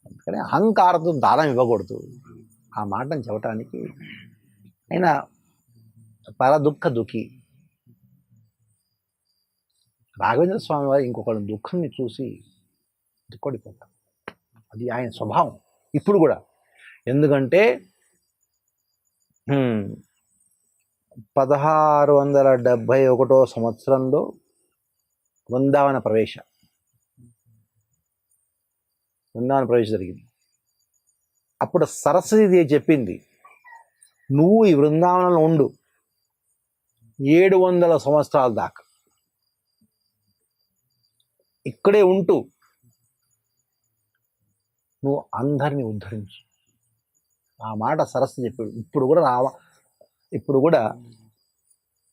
అందుకని అహంకారంతో దానం ఇవ్వకూడదు. ఆ మాటను చెప్పటానికి ఆయన దుఃఖి. రాఘవేంద్ర స్వామి వారు ఇంకొకరి దుఃఖాన్ని చూసి దుఃఖపడిపోతారు. అది ఆయన స్వభావం ఇప్పుడు కూడా. ఎందుకంటే 1671 సంవత్సరంలో బృందావన ప్రవేశం జరిగింది. అప్పుడు సరస్వతీదేవి చెప్పింది, నువ్వు ఈ బృందావనంలో ఉండు 700 సంవత్సరాల దాకా, ఇక్కడే ఉంటూ నువ్వు అందరినీ ఉద్ధరించు. ఆ మాట సరస్వతి చెప్పాడు. ఇప్పుడు కూడా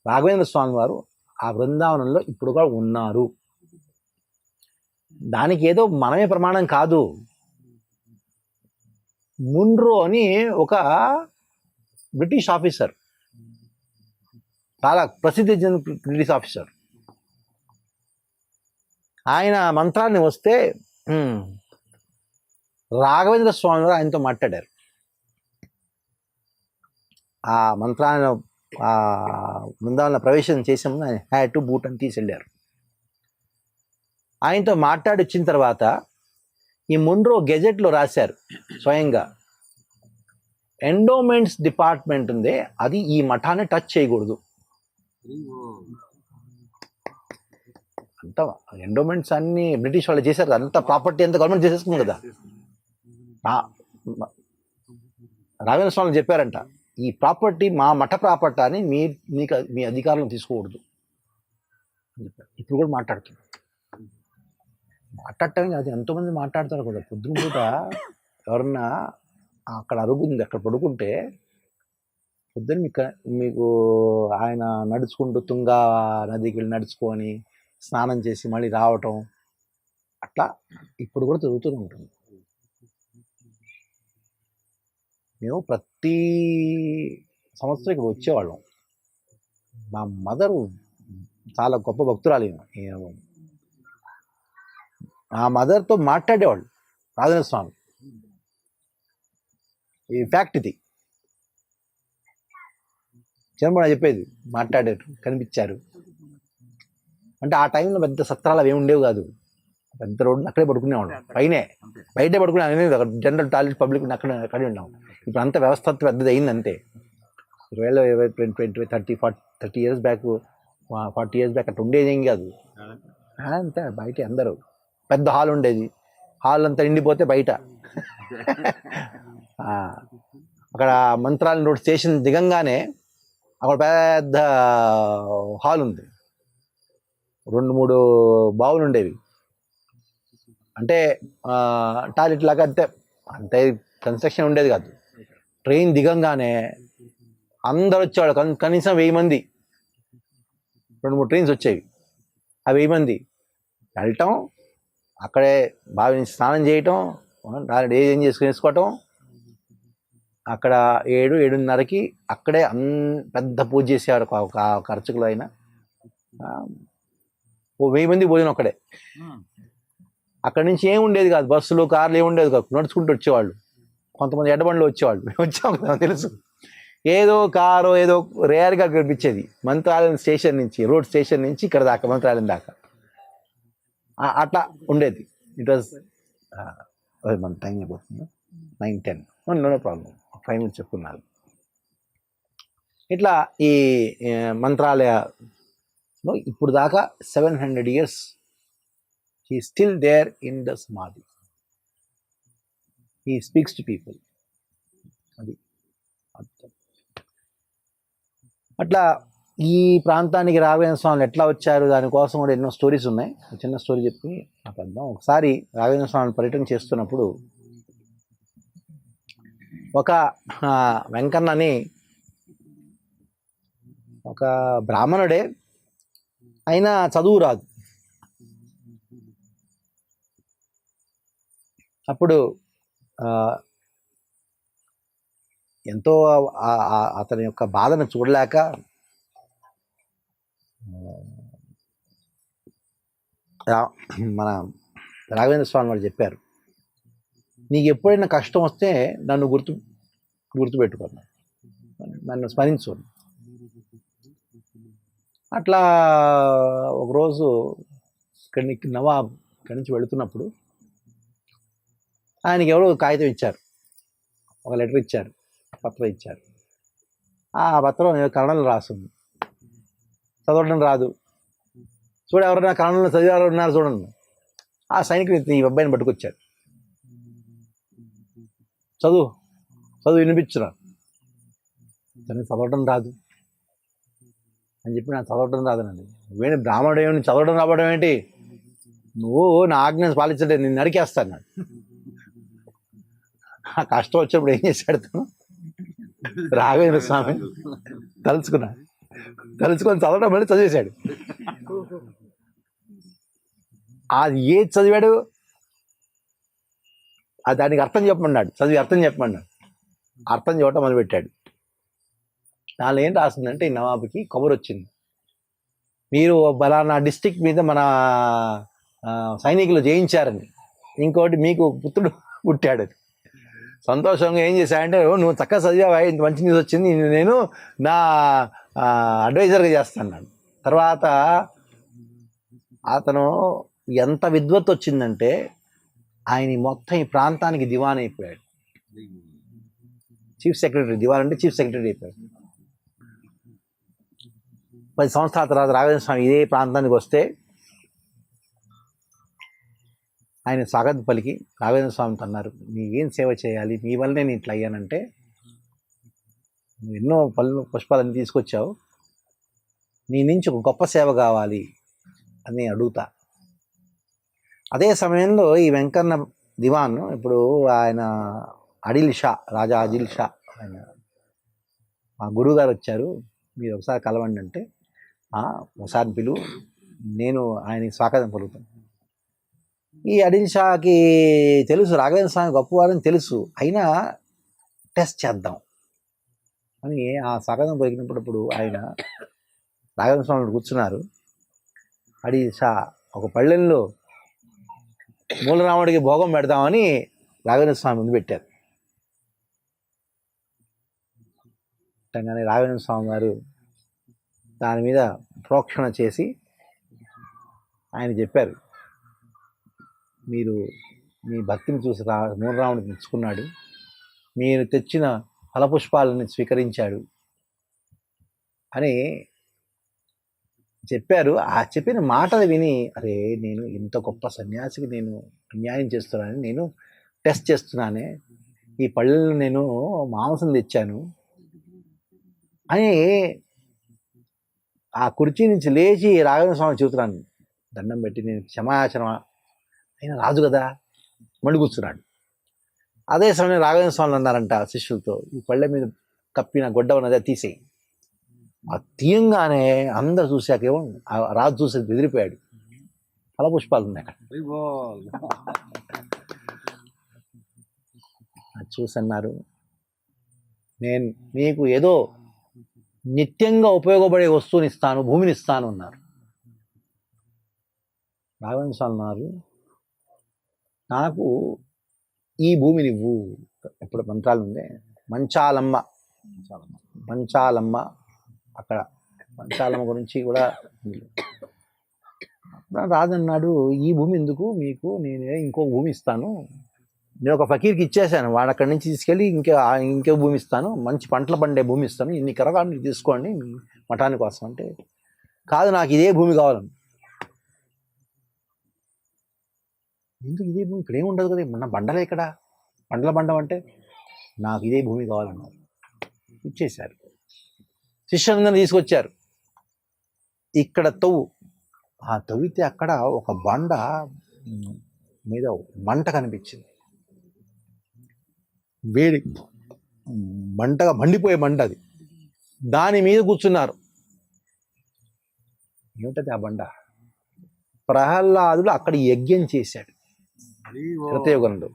రాఘవేంద్ర స్వామి వారు ఆ బృందావనంలో ఇప్పుడు కూడా ఉన్నారు. దానికి ఏదో మనమే ప్రమాణం కాదు. మున్రో అని ఒక బ్రిటిష్ ఆఫీసర్, చాలా ప్రసిద్ధి చెందిన బ్రిటిష్ ఆఫీసర్, ఆయన మంత్రాన్ని వస్తే రాఘవేంద్ర స్వామి వారు ఆయనతో మాట్లాడారు. ఆ మంత్రాన్ని బృందావన ప్రవేశం చేసాము, ఆయన హ్యాట్ బూట్ అని తీసుకెళ్ళారు. ఆయనతో మాట్లాడి వచ్చిన తర్వాత ఈ మున్రో గెజెట్లో రాశారు స్వయంగా, ఎండోమెంట్స్ డిపార్ట్మెంట్ ఉంది, అది ఈ మఠాన్ని టచ్ చేయకూడదు. అంత ఎండోమెంట్స్ అన్ని బ్రిటిష్ వాళ్ళు చేశారు, అంత ప్రాపర్టీ అంతా గవర్నమెంట్ చేసేసుకుంది కదా. రాఘవేంద్ర స్వామి చెప్పారంట, ఈ ప్రాపర్టీ మా మఠ ప్రాపర్టీ అని మీ అధికారంలో తీసుకోకూడదు. ఇప్పుడు కూడా మాట్లాడుతున్నారు. మాట్లాడటమే కాదు, ఎంతోమంది మాట్లాడతారు కదా. పొద్దున పూట ఎవరన్నా అక్కడ అరుగుంది అక్కడ పడుకుంటే పొద్దున్న మీకు ఆయన నడుచుకుంటూ తుంగా నదికి వెళ్ళి నడుచుకొని స్నానం చేసి మళ్ళీ రావటం అట్లా ఇప్పుడు కూడా జరుగుతూనే ఉంటుంది. మేము ప్రతి సంవత్సరం ఇక్కడ వచ్చేవాళ్ళం. మా మదరు చాలా గొప్ప భక్తురాలు. ఆ మదర్తో మాట్లాడేవాళ్ళు రాఘవేంద్ర స్వామి. ఈ ఫ్యాక్ట్ ఇది, చిన్నప్పుడు చెప్పేది. మాట్లాడారు, కనిపించారు. అంటే ఆ టైంలో పెద్ద సత్రాలు అవి ఉండేవి కాదు. పెద్ద రోడ్లు అక్కడే పడుకునేవాడు, బయటే పడుకునే జనరల్ టాయిలెట్ పబ్లిక్ అక్కడే ఉన్నాం. ఇప్పుడు అంత వ్యవస్థ పెద్దది అయింది అంతే. 30 years బ్యాక్ 40 years బ్యాక్ అట్లా ఉండేది ఏం కాదు. అంతే బయట అందరూ పెద్ద హాల్ ఉండేది. హాల్ అంతా నిండిపోతే బయట అక్కడ మంత్రాలయం రోడ్ స్టేషన్ దిగంగానే అక్కడ పెద్ద హాల్ ఉంది. 2-3 బావులు ఉండేవి. అంటే టాయిలెట్ లాగా అంతే కన్స్ట్రక్షన్ ఉండేది కాదు. ట్రైన్ దిగంగానే అందరు వచ్చేవాళ్ళు. కనీసం 1000 మంది, 2-3 ట్రైన్స్ వచ్చేవి. ఆ 1000 మంది వెళ్ళటం, అక్కడే బావి నుంచి స్నానం చేయటం, ఏం వేసుకోవటం. అక్కడ 7-7:30కి అక్కడే పెద్ద పూజ చేసేవారు. ఖర్చుకులు అయినా 1000 మంది భోజనం అక్కడే. అక్కడి నుంచి ఏమి ఉండేది కాదు, బస్సులు కార్లు ఏమి ఉండేది కాదు, నడుచుకుంటూ వచ్చేవాళ్ళు. కొంతమంది ఎడ్డబండ్లు వచ్చేవాళ్ళు. మేము వచ్చాము కదా తెలుసు. ఏదో కారు ఏదో రేర్గా కనిపించేది. మంత్రాలయం స్టేషన్ నుంచి, రోడ్ స్టేషన్ నుంచి ఇక్కడ దాకా, మంత్రాలయం దాకా అట్లా ఉండేది. ఇట్ వాజ్ మన టైం అయిపోతుంది 9-10. నో ప్రాబ్లం, 5 minutes చెప్పుకున్నాను. ఇట్లా ఈ మంత్రాలయంలో ఇప్పుడు దాకా 700 years he is still there in the samadhi. He speaks to people. అది అట్లా ఈ ప్రాంతానికి రాఘవేంద్ర స్వాములు ఎట్లా వచ్చారు, దానికోసం కూడా ఎన్నో స్టోరీస్ ఉన్నాయి. చిన్న స్టోరీ చెప్పి అర్థం. ఒకసారి రాఘవేంద్ర స్వామిని పర్యటన చేస్తున్నప్పుడు ఒక వెంకన్నని, ఒక బ్రాహ్మణుడే అయినా చదువు రాదు. అప్పుడు ఎంతో అతని యొక్క బాధను చూడలేక మన రాఘవేంద్ర స్వామి వాళ్ళు చెప్పారు, నీకు ఎప్పుడైనా కష్టం వస్తే నన్ను గుర్తుపెట్టుకున్నాను, నన్ను స్మరించు. అట్లా ఒకరోజు నవాబ్ ఇక్కడి నుంచి వెళుతున్నప్పుడు ఆయనకి ఎవరో కాగితం ఇచ్చారు, ఒక లెటర్ ఇచ్చారు, పత్రం ఇచ్చారు. ఆ పత్రం కన్నడలో రాస్తుంది, చదవడం రాదు. ఎవరైనా కన్నడలో చదివారు ఉన్నారు చూడండి. ఆ సైనికుడు ఈ అబ్బాయిని పట్టుకొచ్చాడు. చదువు వినిపించురా. తనకి చదవడం రాదు అని చెప్పి, నాకు చదవడం రాదనండి. నువ్వేంటి బ్రాహ్మణుడు, ఏమి చదవడం రావడం ఏంటి, నువ్వు నా ఆజ్ఞ పాలించలే, నేను నరికేస్తాను. నాకు ఆ కష్టం వచ్చినప్పుడు ఏం చేశాడు తను, రాఘవేంద్ర స్వామి తలుచుకొని చదవడం మళ్ళీ చదివేశాడు. అది ఏది చదివాడు, దానికి అర్థం చెప్పమన్నాడు, అర్థం చెప్పమన్నాడు. అర్థం చెప్పడం మొదలుపెట్టాడు. దానిలో ఏం రాసిందంటే, ఈ నవాబుకి కబురు వచ్చింది, మీరు బలానా డిస్ట్రిక్ట్ మీద మన సైనికులు జయించారని, ఇంకోటి మీకు పుత్రుడు పుట్టాడు. సంతోషంగా ఏం చేశాడంటే, నువ్వు చక్కగా చదివావా, ఇంత మంచి న్యూస్ వచ్చింది, నేను నా అడ్వైజర్గా చేస్తాను. తర్వాత అతను ఎంత విద్వత్తు వచ్చిందంటే, ఆయన మొత్తం ఈ ప్రాంతానికి దివాన్ అయిపోయాడు. చీఫ్ సెక్రటరీ, దివాన్ అంటే చీఫ్ సెక్రటరీ అయిపోయాడు. 10 సంవత్సరాల తర్వాత రాఘవేంద్ర స్వామి ఇదే ప్రాంతానికి వస్తే ఆయన స్వాగతం పలికి రాఘవేంద్ర స్వామితో అన్నారు, నీకేం సేవ చేయాలి, మీ వల్లనే నేను ఇట్లా అయ్యానంటే, నువ్వు ఎన్నో పళ్ళు పుష్పాలన్నీ తీసుకొచ్చావు, నీ నుంచి ఒక గొప్ప సేవ కావాలి అని అడుగుతా. అదే సమయంలో ఈ వెంకన్న దివాన్ ఇప్పుడు ఆయన అడిల్ షా, రాజా ఆదిల్ షా, ఆయన మా గురువు గారు వచ్చారు, మీరు ఒకసారి కలవండి అంటే ఒకసారి పిలువు, నేను ఆయనకి స్వాగతం పలుకుతాను. ఈ అడిల్ షాకి తెలుసు రాఘవేంద్ర స్వామి గొప్పవారని తెలుసు, అయినా టెస్ట్ చేద్దాం అని ఆ స్వాగతం పలికినప్పుడు ఆయన రాఘవేంద్ర స్వామి కూర్చున్నారు. అడిల్ షా ఒక పళ్ళెంలో మూలరాముడికి భోగం పెడదామని రాఘవేంద్ర స్వామి ముందు పెట్టారు. కానీ రాఘవేంద్ర స్వామి గారు దాని మీద ప్రోక్షణ చేసి ఆయన చెప్పారు, మీరు మీ భక్తిని చూసి మూలరాముడిని తెచ్చుకున్నాడు, మీరు తెచ్చిన ఫలపుష్పాలని స్వీకరించాడు అని చెప్పారు. ఆ చెప్పిన మాటలు విని, అరే నేను ఇంత గొప్ప సన్యాసికి నేను అన్యాయం చేస్తున్నాను, నేను టెస్ట్ చేస్తున్నానే, ఈ పళ్ళను నేను మాంసం తెచ్చాను అని ఆ కుర్చీ నుంచి లేచి రాఘవేంద్ర స్వామి చూస్తున్నాను, దండం పెట్టి నేను క్షమాచరణ, అయినా రాజు కదా, మళ్ళీ కూర్చున్నాడు. అదే సమయం రాఘవేంద్ర స్వామి అన్నారంట శిష్యులతో, ఈ పళ్ళ మీద కప్పిన గొడ్డ ఉన్నది తీసేయి. ఆ తీయంగానే అందరు చూశాకేమో రాజు చూసి బెదిరిపోయాడు, ఫలపుష్పాలు ఉన్నాయి అక్కడ. అది చూసన్నారు, నేను మీకు ఏదో నిత్యంగా ఉపయోగపడే వస్తువుని ఇస్తాను, భూమిని ఇస్తాను అన్నారు. రాఘవేంద్ర స్వామి అన్నారు, నాకు ఈ భూమిని ఇవ్వు. ఇప్పుడు మంత్రాలు ఉందే, మంచాలమ్మ అక్కడ మంచాలమ్మ గురించి కూడా రాజన్నాడు, ఈ భూమి ఎందుకు మీకు, నేను ఇంకో భూమి ఇస్తాను, నేను ఒక ఫకీర్కి ఇచ్చేసాను, వాడు అక్కడి నుంచి తీసుకెళ్ళి ఇంకో భూమి ఇస్తాను, మంచి పంటలు పండే భూమి ఇస్తాను, ఇన్ని కరగాన్ని తీసుకోండి మీ మఠాని కోసం అంటే, కాదు నాకు ఇదే భూమి కావాలని. ఎందుకు ఇదే భూమి, ఇక్కడ ఏముండదు కదా, మన బండలే ఇక్కడ, పంటల బండం అంటే, నాకు ఇదే భూమి కావాలన్నారు. ఇచ్చేశారు. శిష్యులందరూ తీసుకొచ్చారు, ఇక్కడ తవ్వితే అక్కడ ఒక బండ మీద మంట కనిపించింది, వేడి మంటగా మండిపోయే మంట అది. దాని మీద కూర్చున్నారు. ఏమిటది ఆ బండ? ప్రహ్లాదుడు అక్కడ యజ్ఞం చేశాడు త్రేతాయుగంలో.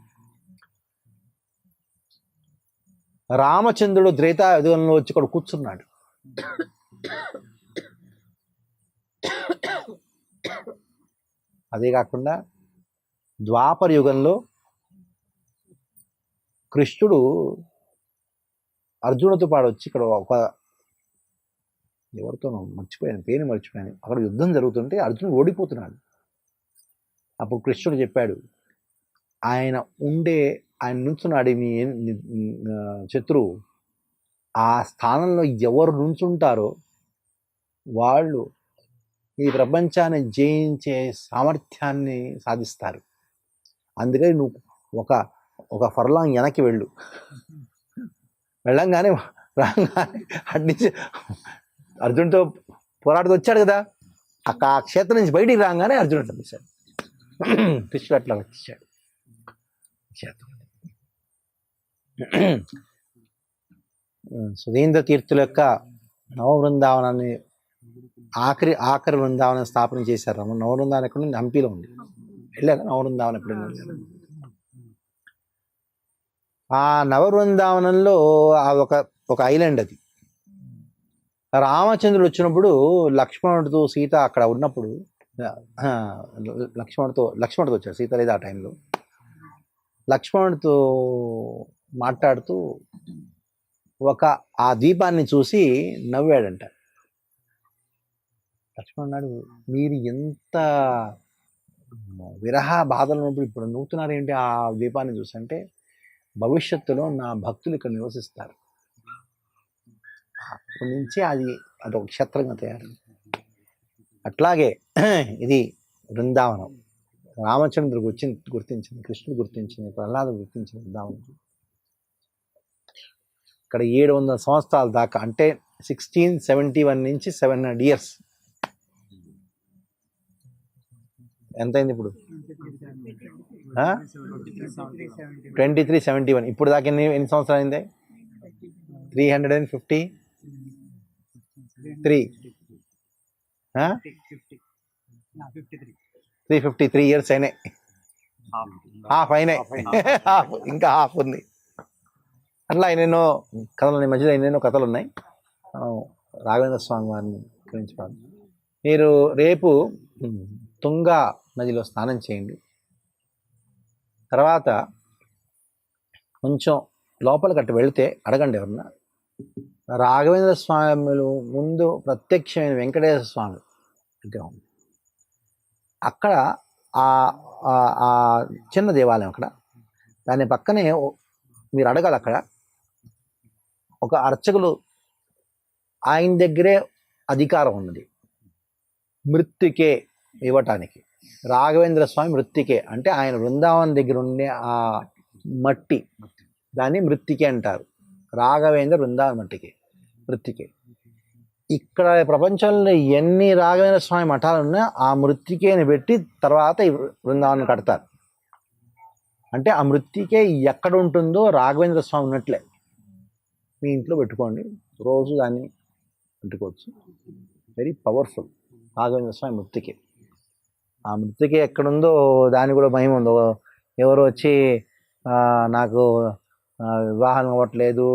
రామచంద్రుడు త్రేతాయుగంలో వచ్చి ఇక్కడ కూర్చున్నాడు. అదే కాకుండా ద్వాపర యుగంలో కృష్ణుడు అర్జునుడితో పాటు వచ్చి ఇక్కడ ఎవరితోనో పేరు మర్చిపోయాను, అక్కడ యుద్ధం జరుగుతుంటే అర్జునుడు ఓడిపోతున్నాడు. అప్పుడు కృష్ణుడు చెప్పాడు, ఆయన నుంచున్నాడు మీ శత్రువు, ఆ స్థానంలో ఎవరు నుంచుంటారో వాళ్ళు ఈ ప్రపంచాన్ని జయించే సామర్థ్యాన్ని సాధిస్తారు. అందుకని నువ్వు ఒక ఫర్లాంగ్ వెనక్కి వెళ్ళు. వెళ్ళంగానే రాగానే అడ్డించి అర్జునుడితో పోరాడుతూ వచ్చాడు కదా, ఆ క్షేత్రం నుంచి బయటికి రాగానే అర్జునుడు పంపించాడు. కృష్ణుడు అట్లా వచ్చాడు క్షేత్రం. సుధీంద్ర తీర్థుల యొక్క నవబృందావనాన్ని ఆఖరి బృందావనం స్థాపన చేశారు. నవబృందావనం ఎక్కడ ఉంది? హంపీలో ఉంది. వెళ్ళారు నవబృందావనం ఎప్పుడైనా? ఆ నవబృందావనంలో ఒక ఐలాండ్ అది. రామచంద్రుడు వచ్చినప్పుడు లక్ష్మణుడితో సీత అక్కడ ఉన్నప్పుడు లక్ష్మణుడితో వచ్చాడు. సీత లేదు ఆ టైంలో. లక్ష్మణుడితో మాట్లాడుతూ ఆ దీపాన్ని చూసి నవ్వాడంట. లక్ష్మణుడు అన్నాడు, మీరు ఎంత విరహ బాధలు ఉన్నప్పుడు ఇప్పుడు నవ్వుతున్నారు ఏంటి ఆ దీపాన్ని చూసి అంటే, భవిష్యత్తులో నా భక్తులు ఇక్కడ నివసిస్తారు, అప్పటి నుంచి అదొక క్షేత్రంగా తయారు. అట్లాగే ఇది బృందావనం. రామచంద్రుడు గుర్తించింది, కృష్ణుడు గుర్తించింది, ప్రహ్లాదుడు గుర్తించింది బృందావనం. ఇక్కడ 700 సంవత్సరాల దాకా, అంటే 1671 నుంచి 700 years ఎంతైంది ఇప్పుడు? 2371. ఇప్పుడు దాకా ఎన్ని సంవత్సరాలు అయింది? 353 353 ఇయర్స్ అయినాయి. హాఫ్ అయినాయి, ఇంకా హాఫ్ ఉంది. అట్లా ఎన్నెన్నో కథలు ఉన్నాయి, మధ్యలో ఎన్నెన్నో కథలు ఉన్నాయి. రాఘవేంద్ర స్వామి వారిని గురించి మీరు రేపు తుంగా నదిలో స్నానం చేయండి. తర్వాత కొంచెం లోపలికి అట్టు వెళితే అడగండి ఎవరన్నా, రాఘవేంద్ర స్వాములు ముందు ప్రత్యక్షమైన వెంకటేశ్వర స్వామి విగ్రహం, అక్కడ ఆ చిన్న దేవాలయం అక్కడ, దాని పక్కనే మీరు అడగాలి. అక్కడ ఒక అర్చకులు, ఆయన దగ్గరే అధికారం ఉన్నది మృత్తికే ఇవ్వటానికి. రాఘవేంద్ర స్వామి మృత్తికే అంటే ఆయన బృందావనం దగ్గర ఉండే ఆ మట్టి, దాన్ని మృత్తికే అంటారు. రాఘవేంద్ర బృందావన మట్టికి మృత్తికే. ఇక్కడ ప్రపంచంలో ఎన్ని రాఘవేంద్ర స్వామి మఠాలు ఉన్నాయో ఆ మృత్తికేని పెట్టి తర్వాత ఈ బృందావనం కడతారు. అంటే ఆ మృత్తికే ఎక్కడ ఉంటుందో రాఘవేంద్ర స్వామి ఉన్నట్లే. మీ ఇంట్లో పెట్టుకోండి, రోజు దాన్ని పెట్టుకోవచ్చు. Very powerful Raghavendra Swami మృత్తికే. ఆ మృత్తికే ఎక్కడుందో దాని కూడా మహిమ ఉందో. ఎవరు వచ్చి నాకు వివాహం అవ్వట్లేదు,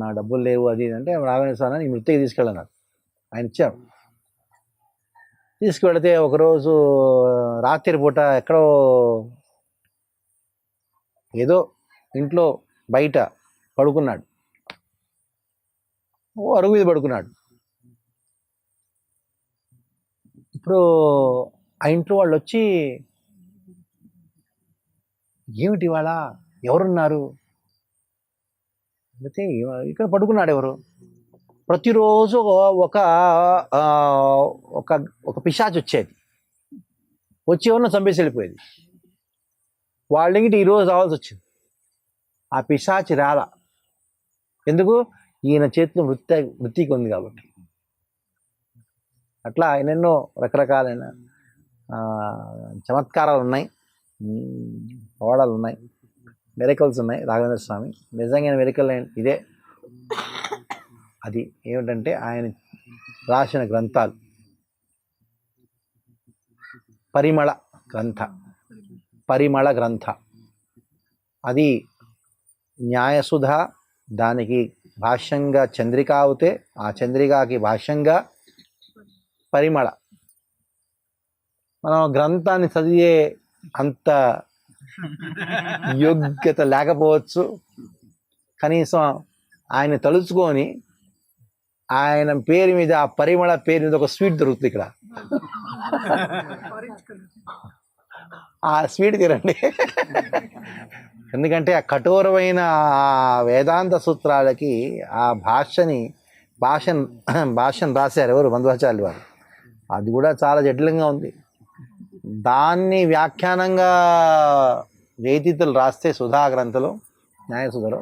నా డబ్బులు లేవు, అది అంటే రాఘవేంద్ర స్వామి ఈ మృత్తికి తీసుకెళ్ళన్నారు. ఆయన ఇచ్చారు. తీసుకువెళితే ఒకరోజు రాత్రి పూట ఎక్కడో ఏదో ఇంట్లో బయట పడుకున్నాడు, అరుగు మీద పడుకున్నాడు. ఇప్పుడు ఆ ఇంట్లో వాళ్ళు వచ్చి, ఏమిటి ఇవాళ ఎవరున్నారు అయితే, ఇక్కడ పడుకున్నాడు ఎవరు? ప్రతిరోజు ఒక ఒక ఒక పిశాచి వచ్చేది, వచ్చి ఎవరినో చంపేసి వెళ్ళిపోయేది. వాళ్ళకి ఈరోజు రావాల్సి వచ్చింది. ఆ పిశాచి రాల. ఎందుకు? ఈయన చేతిలో వృత్తికి ఉంది కాబట్టి. అట్లా ఎన్నెన్నో రకరకాలైన చమత్కారాలు ఉన్నాయి, ఓడలు ఉన్నాయి, మెరికల్స్ ఉన్నాయి. రాఘవేంద్ర స్వామి నిజంగా మెరికల్ ఇదే. అది ఏమిటంటే ఆయన రాసిన గ్రంథాలు. పరిమళ గ్రంథ అది న్యాయసుధ, దానికి భాష్యంగా చంద్రిక అవుతే, ఆ చంద్రికకి భాష్యంగా పరిమళ. మనం గ్రంథాన్ని చదివే అంత యోగ్యత లేకపోవచ్చు, కనీసం ఆయన తలుచుకొని ఆయన పేరు మీద, ఆ పరిమళ పేరు మీద ఒక స్వీట్ దొరుకుతుంది ఇక్కడ. ఆ స్వీట్ తినండి. ఎందుకంటే ఆ కఠోరమైన వేదాంత సూత్రాలకి ఆ భాష్యం రాశారు ఎవరు? మధ్వాచార్యులు వారు. అది కూడా చాలా జటిలంగా ఉంది. దాన్ని వ్యాఖ్యానంగా వేదితులు రాస్తే సుధా గ్రంథంలో, న్యాయసుధలో,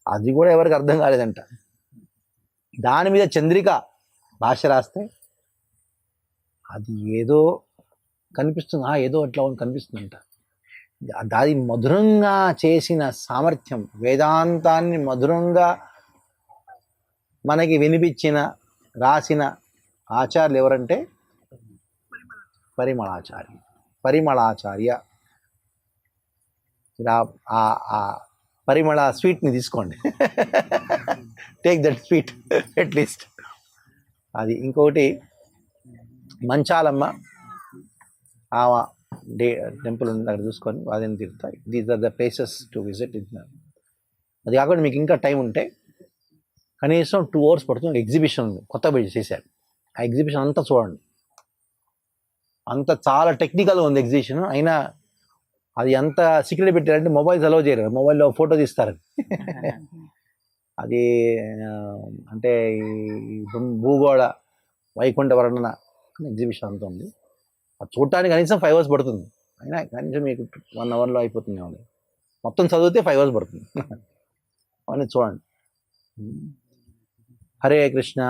అది కూడా ఎవరికి అర్థం కాలేదంట. దాని మీద చంద్రిక భాష్య రాస్తే అది ఏదో కనిపిస్తుంది, ఏదో అట్లా కనిపిస్తుందంట. అది మధురంగా చేసిన సామర్థ్యం, వేదాంతాన్ని మధురంగా మనకి వినిపించిన రాసిన ఆచార్యులు ఎవరంటే పరిమళాచార్య. ఇలా ఆ పరిమళ స్వీట్ని తీసుకోండి. Take that sweet at least. అది ఇంకొకటి మంచాలమ్మ టెంపుల్ ఉంది, అక్కడ చూసుకొని అదే తిరుగుతాయి. These are the places to visit. అది కాకుండా మీకు ఇంకా టైం ఉంటే కనీసం 2 hours పడుతుంది. ఎగ్జిబిషన్ ఉంది, కొత్తగా చేశారు. ఆ ఎగ్జిబిషన్ అంతా చూడండి. అంత చాలా టెక్నికల్గా ఉంది ఎగ్జిబిషన్. అయినా అది ఎంత సీక్రెట్ పెట్టారంటే మొబైల్స్ అలౌ చేయరు, మొబైల్లో ఫోటో తీస్తారు. అది అంటే భూగోళ వైకుంఠ వర్ణన ఎగ్జిబిషన్ అంతా ఉంది. అది చూడటానికి కనీసం 5 hours పడుతుంది. అయినా కనీసం మీకు 1 hourలో అయిపోతుంది. మొత్తం చదివితే 5 hours పడుతుంది. అవన్నీ చూడండి. హరే కృష్ణ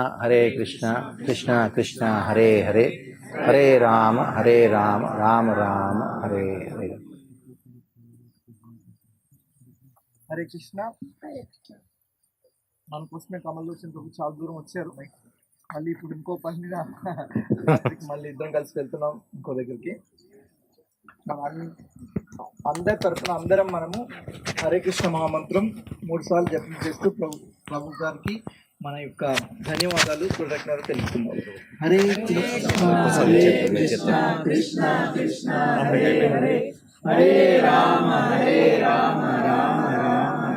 కృష్ణ కృష్ణ హరే హరే హరే రామ రామ రామ హరే హరే. హరే కృష్ణ. మన కోసమే కమల్ లోచన్ ప్రభు చాలా దూరం వచ్చారు. మళ్ళీ ఇప్పుడు ఇంకో పని మీద మళ్ళీ ఇద్దరం కలిసి వెళ్తున్నాం ఇంకో దగ్గరికి. మన అందరి తరఫున అందరం మనము హరే కృష్ణ మహామంత్రం 3 సార్లు జపం చేస్తూ ప్రభు గారికి మన యొక్క ధన్యవాదాలు కృతజ్ఞతలు తెలుపుతున్నాం. హరే కృష్ణ కృష్ణ కృష్ణ హరే హరే హరే రామ రామ రామ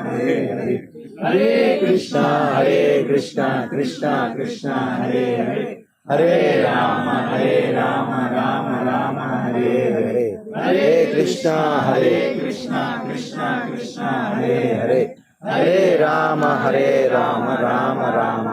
హరే హరే హరే కృష్ణ కృష్ణ కృష్ణ హరే హరే హరే రామ రామ రామ హరే హరే హరే కృష్ణ కృష్ణ కృష్ణ హరే హరే హరే రామ రామ రామ